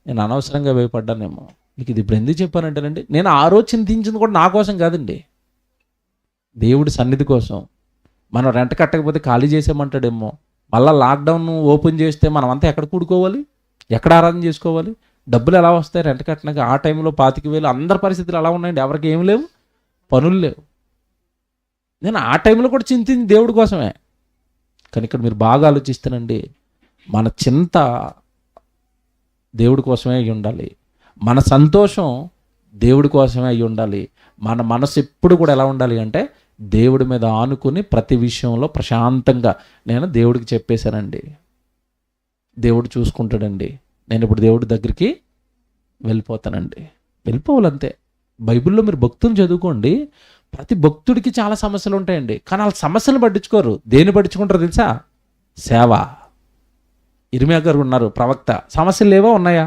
S1: నేను అనవసరంగా భయపడ్డానేమో. మీకు ఇది ఇప్పుడు ఎందుకు చెప్పానంటేనండి, నేను ఆ రోజు చింతించింది కూడా నా కోసం కాదండి, దేవుడి సన్నిధి కోసం. మనం రెంట్ కట్టకపోతే ఖాళీ చేసామంటాడేమో. మళ్ళీ లాక్డౌన్ ఓపెన్ చేస్తే మనం అంతా ఎక్కడ కూడుకోవాలి, ఎక్కడ ఆరాధన చేసుకోవాలి, డబ్బులు ఎలా వస్తాయి రెంట్ కట్టినాక? ఆ టైంలో 25,000. అందరి పరిస్థితులు ఎలా ఉన్నాయండి, ఎవరికి ఏమి లేవు, పనులు లేవు. నేను ఆ టైంలో కూడా చింతించి దేవుడి కోసమే. కానీ ఇక్కడ మీరు బాగా ఆలోచిస్తానండి, మన చింత దేవుడి కోసమే అయి ఉండాలి, మన సంతోషం దేవుడి కోసమే అయి ఉండాలి. మన మనసు ఎప్పుడు కూడా ఎలా ఉండాలి అంటే దేవుడి మీద ఆనుకుని ప్రతి విషయంలో ప్రశాంతంగా నేను దేవుడికి చెప్పేశానండి, దేవుడు చూసుకుంటాడండి, నేను ఇప్పుడు దేవుడి దగ్గరికి వెళ్ళిపోతానండి. వెళ్ళిపోవాలంతే. బైబిల్లో మీరు భక్తులు చదువుకోండి, ప్రతి భక్తుడికి చాలా సమస్యలు ఉంటాయండి. కానీ వాళ్ళ సమస్యలు పట్టించుకోరు. దేన్ని పట్టించుకుంటారో తెలుసా? సేవ. ఇర్మియా గారు ఉన్నారు ప్రవక్త, సమస్యలు లేవో ఉన్నాయా?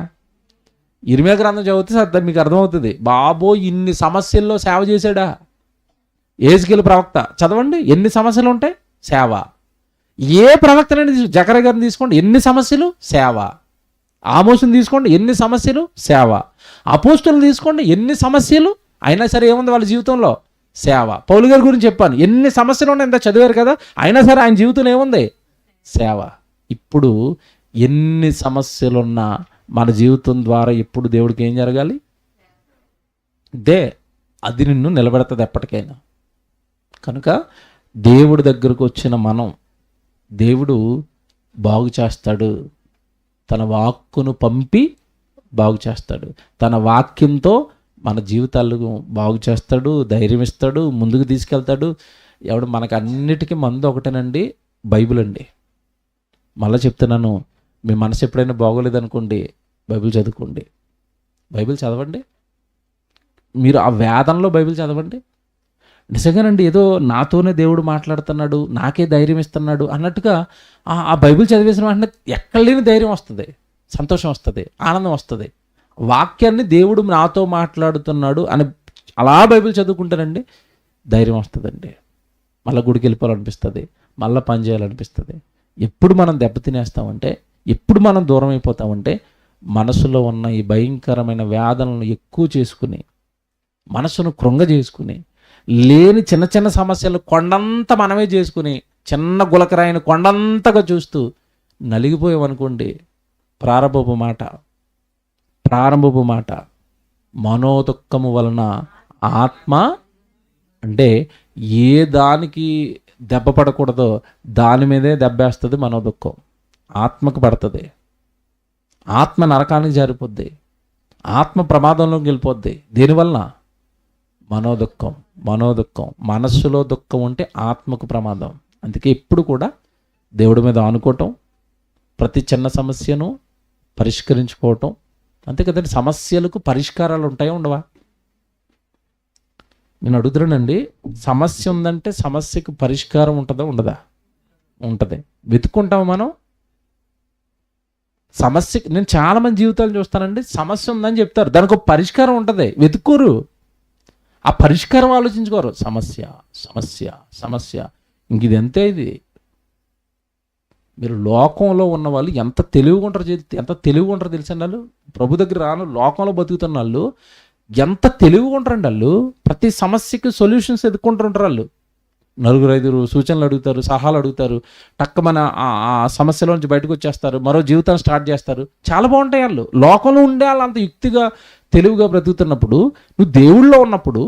S1: ఇర్మియా గ్రంథం చదివితే మీకు అర్థమవుతుంది. బాబో ఇన్ని సమస్యల్లో సేవ చేశాడా? ఏజ్కేలు ప్రవక్త చదవండి, ఎన్ని సమస్యలు ఉంటాయి, సేవ. ఏ ప్రవక్తనని జకర్యా గారిని తీసుకోండి, ఎన్ని సమస్యలు, సేవ. ఆమోసుని తీసుకోండి, ఎన్ని సమస్యలు, సేవ. అపోస్తులను తీసుకోండి, ఎన్ని సమస్యలు, అయినా సరే ఏముంది వాళ్ళ జీవితంలో, సేవ. పౌలు గారి గురించి చెప్పాను, ఎన్ని సమస్యలు ఉన్నాయి, ఎంత చదివారు కదా, అయినా సరే ఆయన జీవితంలో ఏముంది, సేవ. ఇప్పుడు ఎన్ని సమస్యలున్నా మన జీవితం ద్వారా ఎప్పుడు దేవుడికి ఏం జరగాలి, అది నిన్ను నిలబెడుతుంది ఎప్పటికైనా. కనుక దేవుడి దగ్గరకు వచ్చిన మనం, దేవుడు బాగు చేస్తాడు, తన వాక్కును పంపి బాగు చేస్తాడు, తన వాక్యంతో మన జీవితాలను బాగు చేస్తాడు, ధైర్యం ఇస్తాడు, ముందుకు తీసుకెళ్తాడు. ఎవడు మనకు అన్నిటికీ మందు ఒకటేనండి, బైబిల్ అండి. మళ్ళీ చెప్తున్నాను, మీ మనసు ఎప్పుడైనా బాగోలేదనుకోండి, బైబిల్ చదువుకోండి, బైబిల్ చదవండి. మీరు ఆ వేదంలో బైబిల్ చదవండి. నిజంగానండి, ఏదో నాతోనే దేవుడు మాట్లాడుతున్నాడు, నాకే ధైర్యం ఇస్తున్నాడు అన్నట్టుగా ఆ బైబిల్ చదివేసిన వెంటనే ఎక్కడ లేని ధైర్యం వస్తుంది, సంతోషం వస్తుంది, ఆనందం వస్తుంది. వాక్యాన్ని దేవుడు నాతో మాట్లాడుతున్నాడు అని అలా బైబిల్ చదువుకుంటానండి, ధైర్యం వస్తుందండి. మళ్ళీ గుడికి వెళ్ళిపోవాలనిపిస్తుంది, మళ్ళీ పని చేయాలనిపిస్తుంది. ఎప్పుడు మనం దెబ్బతినేస్తామంటే, ఎప్పుడు మనం దూరం అయిపోతామంటే, మనసులో ఉన్న ఈ భయంకరమైన వేదనలను ఎక్కువ చేసుకుని, మనసును కృంగజేసుకుని, లేని చిన్న చిన్న సమస్యలు కొండంత మనమే చేసుకుని, చిన్న గులకరాయిని కొండంతగా చూస్తూ నలిగిపోయామనుకోండి. ప్రారంభపు మాట మనోదుఃఖము వలన ఆత్మ, అంటే ఏ దానికి దెబ్బ పడకూడదో దాని మీదే దెబ్బేస్తుంది మనోదుఃఖం. ఆత్మకు పడుతుంది, ఆత్మ నరకానికి జారిపోద్ది, ఆత్మ ప్రమాదంలోకి వెళ్ళిపోద్ది. దీనివలన మనోదుఃఖం. మనస్సులో దుఃఖం ఉంటే ఆత్మకు ప్రమాదం. అందుకే ఎప్పుడు కూడా దేవుడి మీద ఆనుకోవటం, ప్రతి చిన్న సమస్యను పరిష్కరించుకోవటం. అంతే కదండి, సమస్యలకు పరిష్కారాలు ఉంటాయో ఉండవా? నేను అడుగుతున్నానండి, సమస్య ఉందంటే సమస్యకు పరిష్కారం ఉంటుందా ఉండదా? ఉంటుంది. వెతుక్కుంటాము మనం సమస్యకి. నేను చాలామంది జీవితాలు చూస్తానండి, సమస్య ఉందని చెప్తారు, దానికి ఒక పరిష్కారం ఉంటుంది, వెతుక్కోరు. ఆ పరిష్కారం ఆలోచించుకోరు. సమస్య ఇంక ఇది అంతే. ఇది మీరు లోకంలో ఉన్న వాళ్ళు ఎంత తెలివిగా ఉంటారో తెలుసండి. వాళ్ళు ప్రభు దగ్గర రాను లోకంలో బతుకుతున్న వాళ్ళు ఎంత తెలివిగా ఉంటారండి. వాళ్ళు ప్రతి సమస్యకి సొల్యూషన్స్ ఎదుర్కొంటుంటారు. వాళ్ళు 4-5 సూచనలు అడుగుతారు, సలహాలు అడుగుతారు, టక్కమన ఆ సమస్యలో నుంచి బయటకు వచ్చేస్తారు, మరో జీవితాన్ని స్టార్ట్ చేస్తారు. చాలా బాగుంటాయి. వాళ్ళు లోకంలో ఉండే వాళ్ళు అంత యుక్తిగా తెలివిగా బ్రతుకుతున్నప్పుడు, నువ్వు దేవుడిలో ఉన్నప్పుడు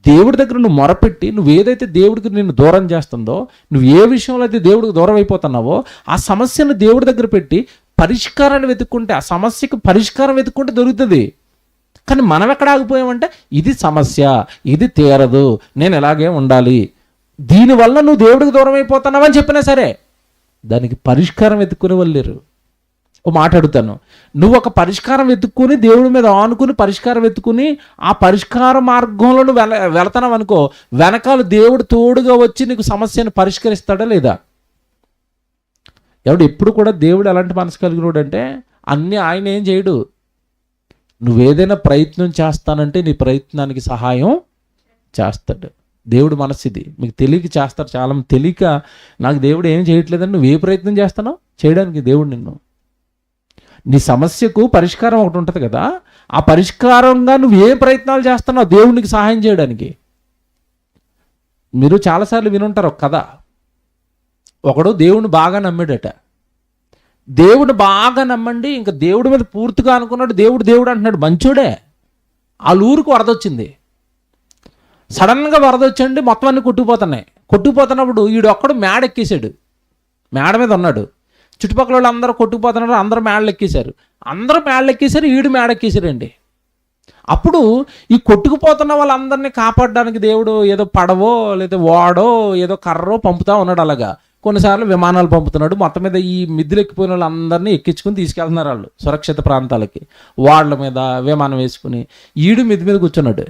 S1: దేవుడి దగ్గర నువ్వు మొరపెట్టి, నువ్వు ఏదైతే దేవుడికి నిన్ను దూరం చేస్తుందో, నువ్వు ఏ విషయంలో అయితే దేవుడికి దూరం అయిపోతున్నావో ఆ సమస్యను దేవుడి దగ్గర పెట్టి పరిష్కారాన్ని వెతుక్కుంటే, ఆ సమస్యకు పరిష్కారం వెతుక్కుంటే దొరుకుతుంది. కానీ మనం ఎక్కడ ఆగిపోయామంటే, ఇది సమస్య, ఇది తీరదు, నేను ఎలాగే ఉండాలి, దీనివల్ల నువ్వు దేవుడికి దూరం అయిపోతున్నావని చెప్పినా సరే దానికి పరిష్కారం వెతుక్కునే వాళ్ళు లేరు. ఓ మాట అడుగుతాను, నువ్వు ఒక పరిష్కారం వెతుక్కుని దేవుడి మీద ఆనుకుని పరిష్కారం వెతుకుని ఆ పరిష్కార మార్గంలో నువ్వు వెళతావు అనుకో, వెనకాల దేవుడు తోడుగా వచ్చి నీకు సమస్యను పరిష్కరిస్తాడా లేదా? ఎప్పుడు కూడా దేవుడు ఎలాంటి మనసు కలిగినోడు అంటే అన్నీ ఆయన ఏం చేయడు. నువ్వేదైనా ప్రయత్నం చేస్తానంటే నీ ప్రయత్నానికి సహాయం చేస్తాడు. దేవుడు మనసు ఇది. మీకు తెలియక చేస్తారు, చాలా తెలియక నాకు దేవుడు ఏం చేయట్లేదని నువ్వు ఏ ప్రయత్నం చేస్తున్నావు చేయడానికి దేవుడు నిన్ను. నీ సమస్యకు పరిష్కారం ఒకటి ఉంటుంది కదా, ఆ పరిష్కారంగా నువ్వు ఏ ప్రయత్నాలు చేస్తున్నావు దేవునికి సహాయం చేయడానికి. మీరు చాలాసార్లు వినుంటారు ఒక కథ. ఒకడు దేవుడిని బాగా నమ్మాడట. దేవుడు బాగా నమ్మండి, ఇంకా దేవుడి మీద పూర్తిగా అనుకున్నాడు. దేవుడు అంటున్నాడు, మంచోడే. వాళ్ళ ఊరికి వరద వచ్చింది. సడన్గా వరద వచ్చండి, మొత్తం అన్ని కొట్టుకుపోతున్నప్పుడు వీడు ఒక్కడు మేడ ఎక్కేశాడు. మేడ మీద ఉన్నాడు. చుట్టుపక్కల వాళ్ళు అందరూ కొట్టుకుపోతున్నారు, అందరూ మేడలు ఎక్కేశారు, ఈడు మేడ ఎక్కేశారండి. అప్పుడు ఈ కొట్టుకుపోతున్న వాళ్ళందరినీ కాపాడడానికి దేవుడు ఏదో పడవో లేదా ఓడో ఏదో కర్రో పంపుతా ఉన్నాడు. అలాగా కొన్నిసార్లు విమానాలు పంపుతున్నాడు. మొత్తం మీద ఈ మిద్దెలు ఎక్కిపోయిన వాళ్ళందరినీ ఎక్కించుకుని తీసుకెళ్తున్నారు వాళ్ళు సురక్షిత ప్రాంతాలకి. వాళ్ళ మీద విమానం వేసుకుని ఈడు మిద్ది మీద కూర్చున్నాడు.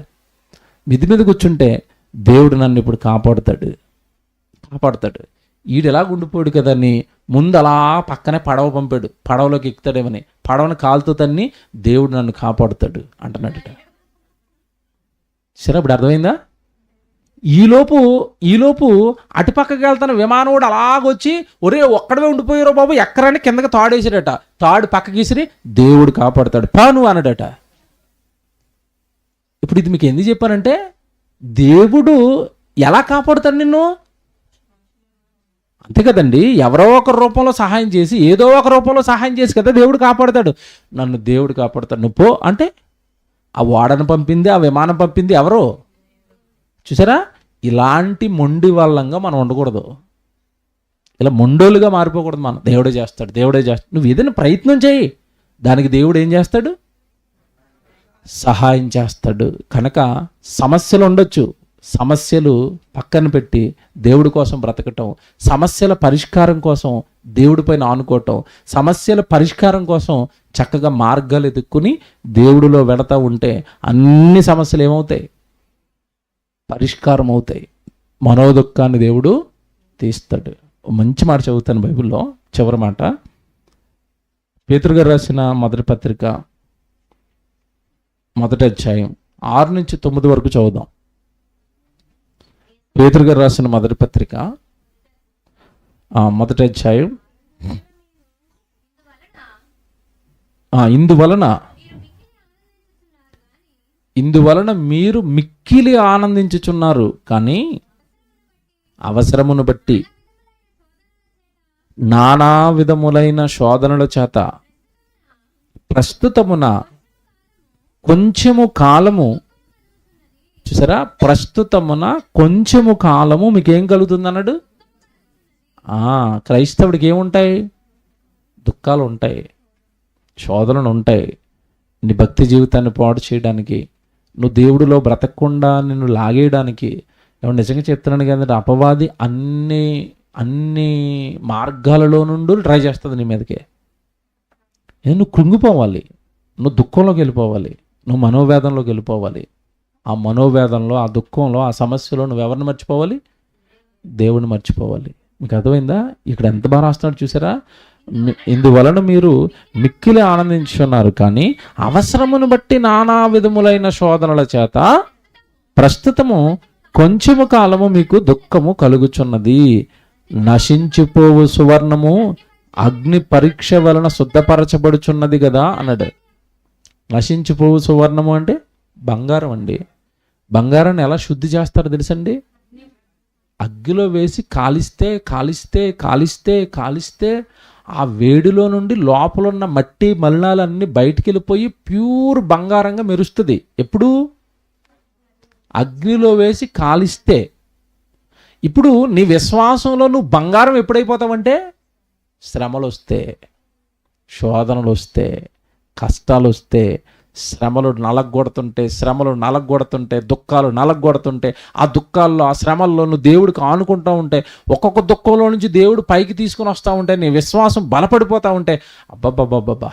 S1: మిద్ది మీద కూర్చుంటే దేవుడు నన్ను ఇప్పుడు కాపాడుతాడు. ఈడు ఎలా ఉండిపోయాడు కదని ముందు అలా పక్కనే పడవ పంపాడు. పడవలోకి ఎక్కుతాడేమని, పడవని కాలుతో తన్ని దేవుడు నన్ను కాపాడుతాడు అంటున్నాడట. సరే, ఇప్పుడు అర్థమైందా? ఈలోపు అటుపక్కకి వెళ్తాను విమానం కూడా అలాగొచ్చి, ఒరే ఒక్కడవే ఉండిపోయారో బాబు ఎక్కరాని కిందకి తాడేసాడట. తాడు పక్కకి విసిరి దేవుడు కాపాడుతాడు పాను అన్నాడట. ఇప్పుడు ఇది మీకు ఎందుకు చెప్పానంటే, దేవుడు ఎలా కాపాడుతాడు నిన్ను? అంతే కదండి. ఎవరో ఒక రూపంలో సహాయం చేసి, ఏదో ఒక రూపంలో సహాయం చేసి కదా దేవుడు కాపాడుతాడు. నన్ను దేవుడు కాపాడుతాడు. నువ్వు పో అంటే ఆ ఓడను పంపింది, ఆ విమానం పంపింది ఎవరో? చూసారా? ఇలాంటి మొండి వాళ్ళంగా మనం ఉండకూడదు. ఇలా మొండోలుగా మారిపోకూడదు మనం. దేవుడే చేస్తాడు. నువ్వు ఏదైనా ప్రయత్నం చేయి, దానికి దేవుడు ఏం చేస్తాడు? సహాయం చేస్తాడు. కనుక సమస్యలు ఉండొచ్చు, సమస్యలు పక్కన పెట్టి దేవుడి కోసం బ్రతకటం, సమస్యల పరిష్కారం కోసం దేవుడి పైన ఆనుకోవటం, సమస్యల పరిష్కారం కోసం చక్కగా మార్గాలు ఎదుక్కుని దేవుడిలో వెళతా ఉంటే అన్ని సమస్యలు ఏమవుతాయి? పరిష్కారం అవుతాయి. మనోదుఖాన్ని దేవుడు తీస్తాడు. మంచి మాట చదువుతాను బైబిల్లో, చివరి మాట. పేతురు గారు రాసిన మొదటి పత్రిక 1వ అధ్యాయం 6-9 వరకు చదువుదాం. పేతురు గారు రాసిన మొదటి పత్రిక 1వ అధ్యాయం. ఇందువలన మీరు మిక్కిలి ఆనందించుచున్నారు, కానీ అవసరమును బట్టి నానా విధములైన శోధనల చేత ప్రస్తుతమున కొంచెము కాలము, చూసారా, ప్రస్తుతమున కొంచెము కాలము మీకేం కలుగుతుంది అన్నాడు. క్రైస్తవుడికి ఏముంటాయి? దుఃఖాలు ఉంటాయి, శోధనలు ఉంటాయి. నీ భక్తి జీవితాన్ని పాడు చేయడానికి, నువ్వు దేవుడిలో బ్రతకకుండా నిన్ను లాగేయడానికి. నిజంగా చెప్తున్నాను కదంటే, అపవాది అన్ని మార్గాలలో నుండి ట్రై చేస్తుంది నీ మీదకే. నువ్వు కృంగిపోవాలి, నువ్వు దుఃఖంలోకి వెళ్ళిపోవాలి, నువ్వు మనోవేదనలోకి వెళ్ళిపోవాలి. ఆ మనోవేదనలో, ఆ దుఃఖంలో, ఆ సమస్యలో నువ్వు ఎవరిని మర్చిపోవాలి? దేవుడిని మర్చిపోవాలి. మీకు అర్థమైందా? ఇక్కడ ఎంత బాగా రాస్తున్నాడు చూసారా? ఇందువలన మీరు మిక్కిలి ఆనందించున్నారు, కానీ అవసరమును బట్టి నానా విధములైన శోధనల చేత ప్రస్తుతము కొంచెము కాలము మీకు దుఃఖము కలుగుచున్నది. నశించిపోవు సువర్ణము అగ్ని పరీక్ష వలన శుద్ధపరచబడుచున్నది కదా అన్నాడు. నశించిపోవు సువర్ణము అంటే బంగారం అండి. బంగారాన్ని ఎలా శుద్ధి చేస్తారో తెలుసండి? అగ్గిలో వేసి కాలిస్తే కాలిస్తే కాలిస్తే కాలిస్తే ఆ వేడిలో నుండి లోపల ఉన్న మట్టి మలినాలన్నీ బయటికి వెళ్ళిపోయి ప్యూర్ బంగారంగా మెరుస్తుంది. ఎప్పుడు? అగ్నిలో వేసి కాలిస్తే. ఇప్పుడు నీ విశ్వాసంలో నువ్వు బంగారం ఎప్పుడైపోతావంటే, శ్రమలు వస్తే, శోధనలు వస్తే, కష్టాలు వస్తే, శ్రమలు నలగొడుతుంటే దుఃఖాలు నలగొడుతుంటే, ఆ దుఃఖాల్లో ఆ శ్రమల్లో నువ్వు దేవుడికి ఆనుకుంటూ ఉంటే, ఒక్కొక్క దుఃఖంలో నుంచి దేవుడు పైకి తీసుకుని వస్తూ ఉంటే, నీ విశ్వాసం బలపడిపోతూ ఉంటే, అబ్బబ్బబ్బబ్బా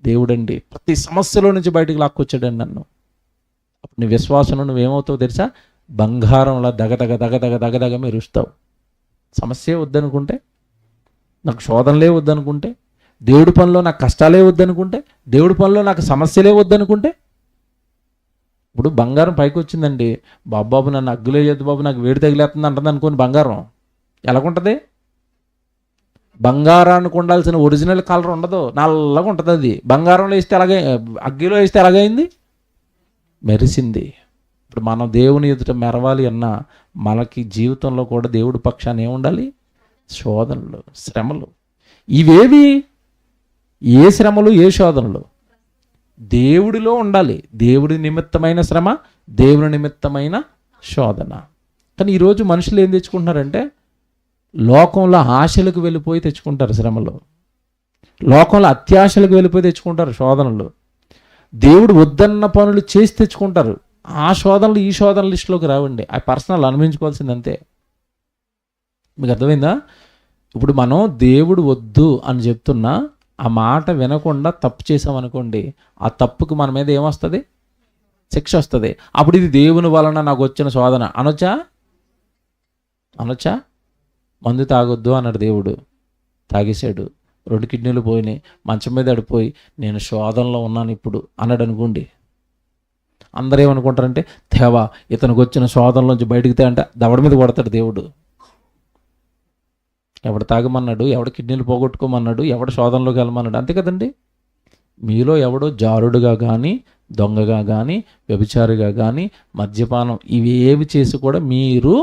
S1: దేవుడండి ప్రతి సమస్యలో నుంచి బయటకు లాక్కొచ్చాడండి నన్ను. అప్పుడు నీ విశ్వాసంలో నువ్వేమవుతావు తెలుసా? బంగారంలా దగదగ మెరుస్తావు. సమస్యే వద్దనుకుంటే, నాకు శోధనలే వద్దనుకుంటే, దేవుడి పనిలో నాకు కష్టాలే వద్దనుకుంటే, దేవుడి పనిలో నాకు సమస్యలే వద్దనుకుంటే, ఇప్పుడు బంగారం పైకి వచ్చిందండి, బాబాబు నన్ను అగ్గులే చేద్దు బాబు, నాకు వేడి తగిలేస్తుంది అంటుంది అనుకోని బంగారం ఎలాగుంటుంది? బంగారానికి ఉండాల్సిన ఒరిజినల్ కలర్ ఉండదు, నల్లగా ఉంటుంది. అది బంగారంలో వేస్తే అలాగే, అగ్గిలో వేస్తే ఎలాగైంది? మెరిసింది. ఇప్పుడు మనం దేవుని ఎదుట మెరవాలి అన్నా మనకి జీవితంలో కూడా దేవుడి పక్షాన్ని ఏముండాలి? శోధనలు, శ్రమలు. ఇవేవి? ఏ శ్రమలు, ఏ శోధనలు? దేవుడిలో ఉండాలి. దేవుడి నిమిత్తమైన శ్రమ, దేవుని నిమిత్తమైన శోధన. కానీ ఈరోజు మనుషులు ఏం తెచ్చుకుంటున్నారంటే, లోకంలో ఆశలకు వెళ్ళిపోయి తెచ్చుకుంటారు శ్రమలు, లోకంలో అత్యాశలకు వెళ్ళిపోయి తెచ్చుకుంటారు శోధనలు, దేవుడు వద్దన్న పనులు చేసి తెచ్చుకుంటారు. ఆ శోధనలు ఈ శోధన లిస్టులోకి రావండి, ఆ పర్సనల్ అనుభవించుకోవాల్సింది అంతే. మీకు అర్థమైందా? ఇప్పుడు మనం దేవుడు వద్దు అని చెప్తున్నా ఆ మాట వినకుండా తప్పు చేసామనుకోండి, ఆ తప్పుకు మన మీద ఏమొస్తుంది? శిక్ష వస్తుంది. అప్పుడు ఇది దేవుని వలన నాకు వచ్చిన శోధన అనొచ్చా? మందు తాగొద్దు అన్నాడు దేవుడు, తాగేశాడు, 2 కిడ్నీలు పోయినాయి, మంచం మీద పడిపోయి నేను శోధనలో ఉన్నాను ఇప్పుడు అన్నాడు అనుకోండి. అందరూ ఏమనుకుంటారంటే, దేవా ఇతనికి వచ్చిన శోధనలోంచి బయటికి అంటే దవడ మీద కొడతాడు దేవుడు. ఎవడు తాగమన్నాడు, ఎవడు కిడ్నీలు పోగొట్టుకోమన్నాడు, ఎవడు శోధనలోకి వెళ్ళమన్నాడు? అంతే కదండి. మీలో ఎవడో జారుడుగా కానీ, దొంగగా కానీ, వ్యభిచారిగా కానీ, మద్యపానం ఇవేవి చేసి కూడా మీరు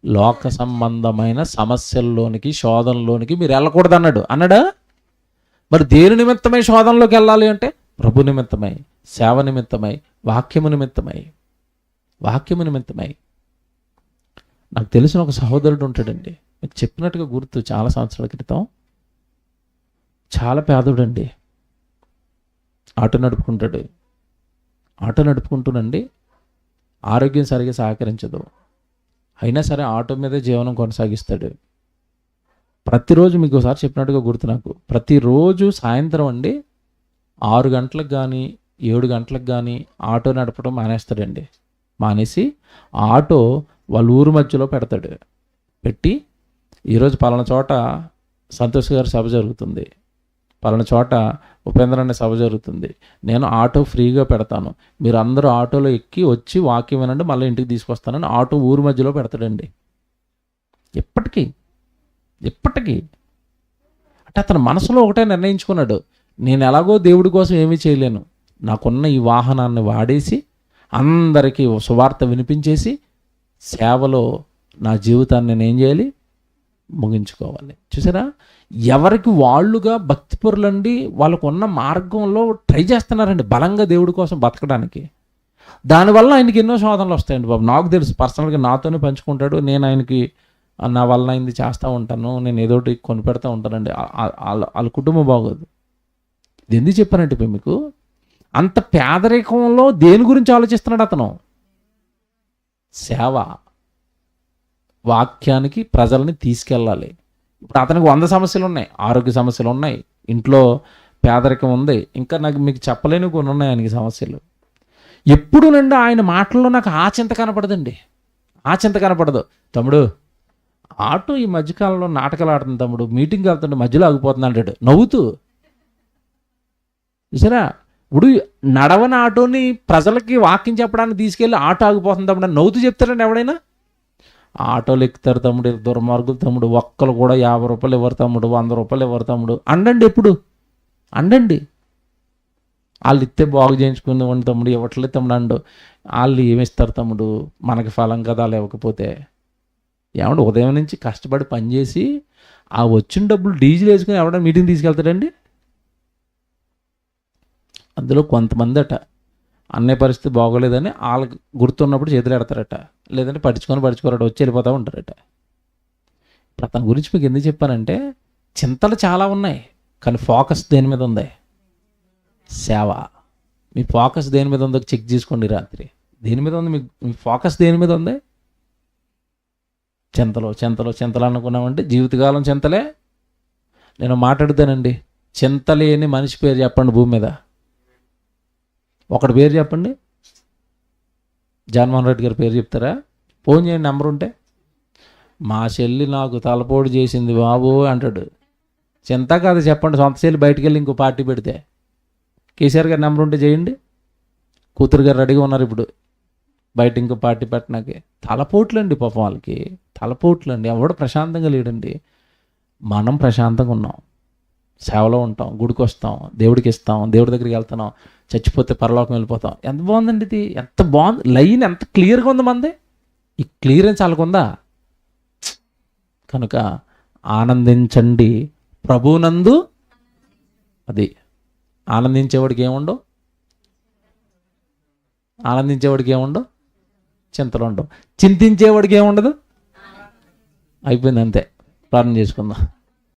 S1: లోక సంబంధమైన సమస్యల్లోనికి, శోధనలోనికి మీరు వెళ్ళకూడదు అన్నాడా? మరి దేని నిమిత్తమై శోధనలోకి వెళ్ళాలి అంటే, ప్రభు నిమిత్తమై, సేవ నిమిత్తమై, వాక్యము నిమిత్తమై. నాకు తెలిసిన ఒక సహోదరుడు ఉంటాడండి, మీకు చెప్పినట్టుగా గుర్తు, చాలా సంవత్సరాల క్రితం. చాలా పేదోడండి, ఆటో నడుపుకుంటూనండి ఆరోగ్యం సరిగా సహకరించదు, అయినా సరే ఆటో మీదే జీవనం కొనసాగిస్తాడు. ప్రతిరోజు మీకు ఒకసారి చెప్పినట్టుగా గుర్తు నాకు, ప్రతిరోజు సాయంత్రం అండి 6 గంటలకు కానీ 7 గంటలకు కానీ ఆటో నడపడం మానేస్తాడండి. మానేసి ఆటో వాళ్ళ ఊరు మధ్యలో పెడతాడు. పెట్టి ఈరోజు పలానా చోట సంతోష్ గారి సభ జరుగుతుంది, పలానా చోట ఉపేంద్ర అనే సభ జరుగుతుంది, నేను ఆటో ఫ్రీగా పెడతాను, మీరు అందరూ ఆటోలో ఎక్కి వచ్చి వాక్యం వినండి, మళ్ళీ ఇంటికి తీసుకొస్తానని ఆటో ఊరు మధ్యలో పెడతాడండి. ఎప్పటికీ అంటే అతను మనసులో ఒకటే నిర్ణయించుకున్నాడు, నేను ఎలాగో దేవుడి కోసం ఏమీ చేయలేను, నాకున్న ఈ వాహనాన్ని వాడేసి అందరికీ సువార్త వినిపించేసి సేవలో నా జీవితాన్ని నేను ఏం చేయాలి? ముగించుకోవాలి. చూసారా, ఎవరికి వాళ్ళుగా భక్తిపరులండి వాళ్ళకు ఉన్న మార్గంలో ట్రై చేస్తున్నారండి బలంగా దేవుడి కోసం బతకడానికి. దానివల్ల ఆయనకి ఎన్నో శోధనలు వస్తాయండి బాబు. నాకు తెలుసు, పర్సనల్గా నాతోనే పంచుకుంటాడు, నేను ఆయనకి నా వల్ల అయింది చేస్తూ ఉంటాను, నేను ఏదోటి కొనిపెడతా ఉంటానండి. వాళ్ళ కుటుంబం బాగోదు. ఇది ఎందుకు చెప్పానంటే మీకు, అంత పేదరికంలో దేని గురించి ఆలోచిస్తున్నాడు అతను? సేవ, వాక్యానికి ప్రజల్ని తీసుకెళ్ళాలి. ఇప్పుడు అతనికి 100 సమస్యలు ఉన్నాయి, ఆరోగ్య సమస్యలు ఉన్నాయి, ఇంట్లో పేదరికం ఉంది, ఇంకా నాకు మీకు చెప్పలేని కొన్ని ఉన్నాయి ఆయనకి సమస్యలు. ఎప్పుడు నుండి ఆయన మాటల్లో నాకు ఆ చింత కనపడదు. తమ్ముడు ఆటో ఈ మధ్యకాలంలో నాటకాలు ఆడుతుంది తమ్ముడు, మీటింగ్కి వెళ్తుంటే మధ్యలో ఆగిపోతుంది అంటాడు నవ్వుతూ. చూసారా, ఇప్పుడు నడవని ఆటోని ప్రజలకి వాక్యం చెప్పడానికి తీసుకెళ్ళి ఆటో ఆగిపోతుంది తమ్ముడు అని నవ్వుతూ చెప్తారండి ఎవడైనా? ఆటోలు ఎక్కుతారు తమ్ముడు, దుర్మార్గులు తమ్ముడు, ఒక్కరు కూడా 50 రూపాయలు ఇవ్వరు తమ్ముడు, 100 రూపాయలు ఇవ్వరు తమ్ముడు అండండి. ఎప్పుడు అండండి, వాళ్ళు ఇస్తే బాగు చేయించుకుని తమ్ముడు, ఇవ్వట్లేదు తమ్ముడు అండు. వాళ్ళు ఏమిస్తారు తమ్ముడు, మనకి ఫలం కదా వాళ్ళు ఇవ్వకపోతే. ఏమంటే ఉదయం నుంచి కష్టపడి పనిచేసి ఆ వచ్చిన డబ్బులు డీజిల్ వేసుకుని ఎవడన్నా మీటింగ్ తీసుకెళ్తాడండి? అందులో కొంతమంది అన్నయ్య పరిస్థితి బాగోలేదని వాళ్ళకి గుర్తున్నప్పుడు చేతులు ఎడతారట, లేదంటే పట్టించుకోరట, వచ్చి వెళ్ళిపోతూ ఉంటారట. ఇప్పుడు అతని గురించి మీకు ఎందుకు చెప్పానంటే, చింతలు చాలా ఉన్నాయి, కానీ ఫోకస్ దేని మీద ఉంది? సేవ. మీ ఫోకస్ దేని మీద ఉందో చెక్ చేసుకోండి రాత్రి. దేని మీద ఉంది మీ ఫోకస్? దేని మీద ఉంది? చింతలు చింతలు చింతలు అనుకున్నామంటే జీవితకాలం చింతలే. నేను మాట్లాడుతానండి, చింతలేని మనిషి పేరు చెప్పండి భూమి మీద. ఒకటి పేరు చెప్పండి. జగన్మోహన్ రెడ్డి గారి పేరు చెప్తారా? ఫోన్ చేయండి, నెంబర్ ఉంటే. మా చెల్లి నాకు తలపోటు చేసింది బాబు అంటాడు. చింత కాదు చెప్పండి. సొంత చెల్లి బయటికి వెళ్ళి ఇంకో పార్టీ పెడితే. కేసీఆర్ గారి నెంబర్ ఉంటే చేయండి. కూతురు గారు రెడీగా ఉన్నారు ఇప్పుడు బయట ఇంకో పార్టీ పెట్టడానికి. తలపోట్లు అండి పాపం వాళ్ళకి, తలపోట్లు అండి. ఎవడు ప్రశాంతంగా లేడండి. మనం ప్రశాంతంగా ఉన్నాం, సేవలో ఉంటాం, గుడికి వస్తాం, దేవుడికి ఇస్తాం, దేవుడి దగ్గరికి వెళ్తున్నాం, చచ్చిపోతే పరలోకం వెళ్ళిపోతాం. ఎంత బాగుందండి ఇది, ఎంత బాగుంది. లైన్ ఎంత క్లియర్గా ఉంది మంది. ఈ క్లియరెన్స్ అలాగుందా? కనుక ఆనందించండి ప్రభువునందు. అది ఆనందించేవాడికి ఏముండవు, ఆనందించేవాడికి ఏముండవు, చింతలు ఉండవు. చింతించేవాడికి ఏముండదు. అయిపోయింది, అంతే. ప్రార్థన చేసుకుందాం.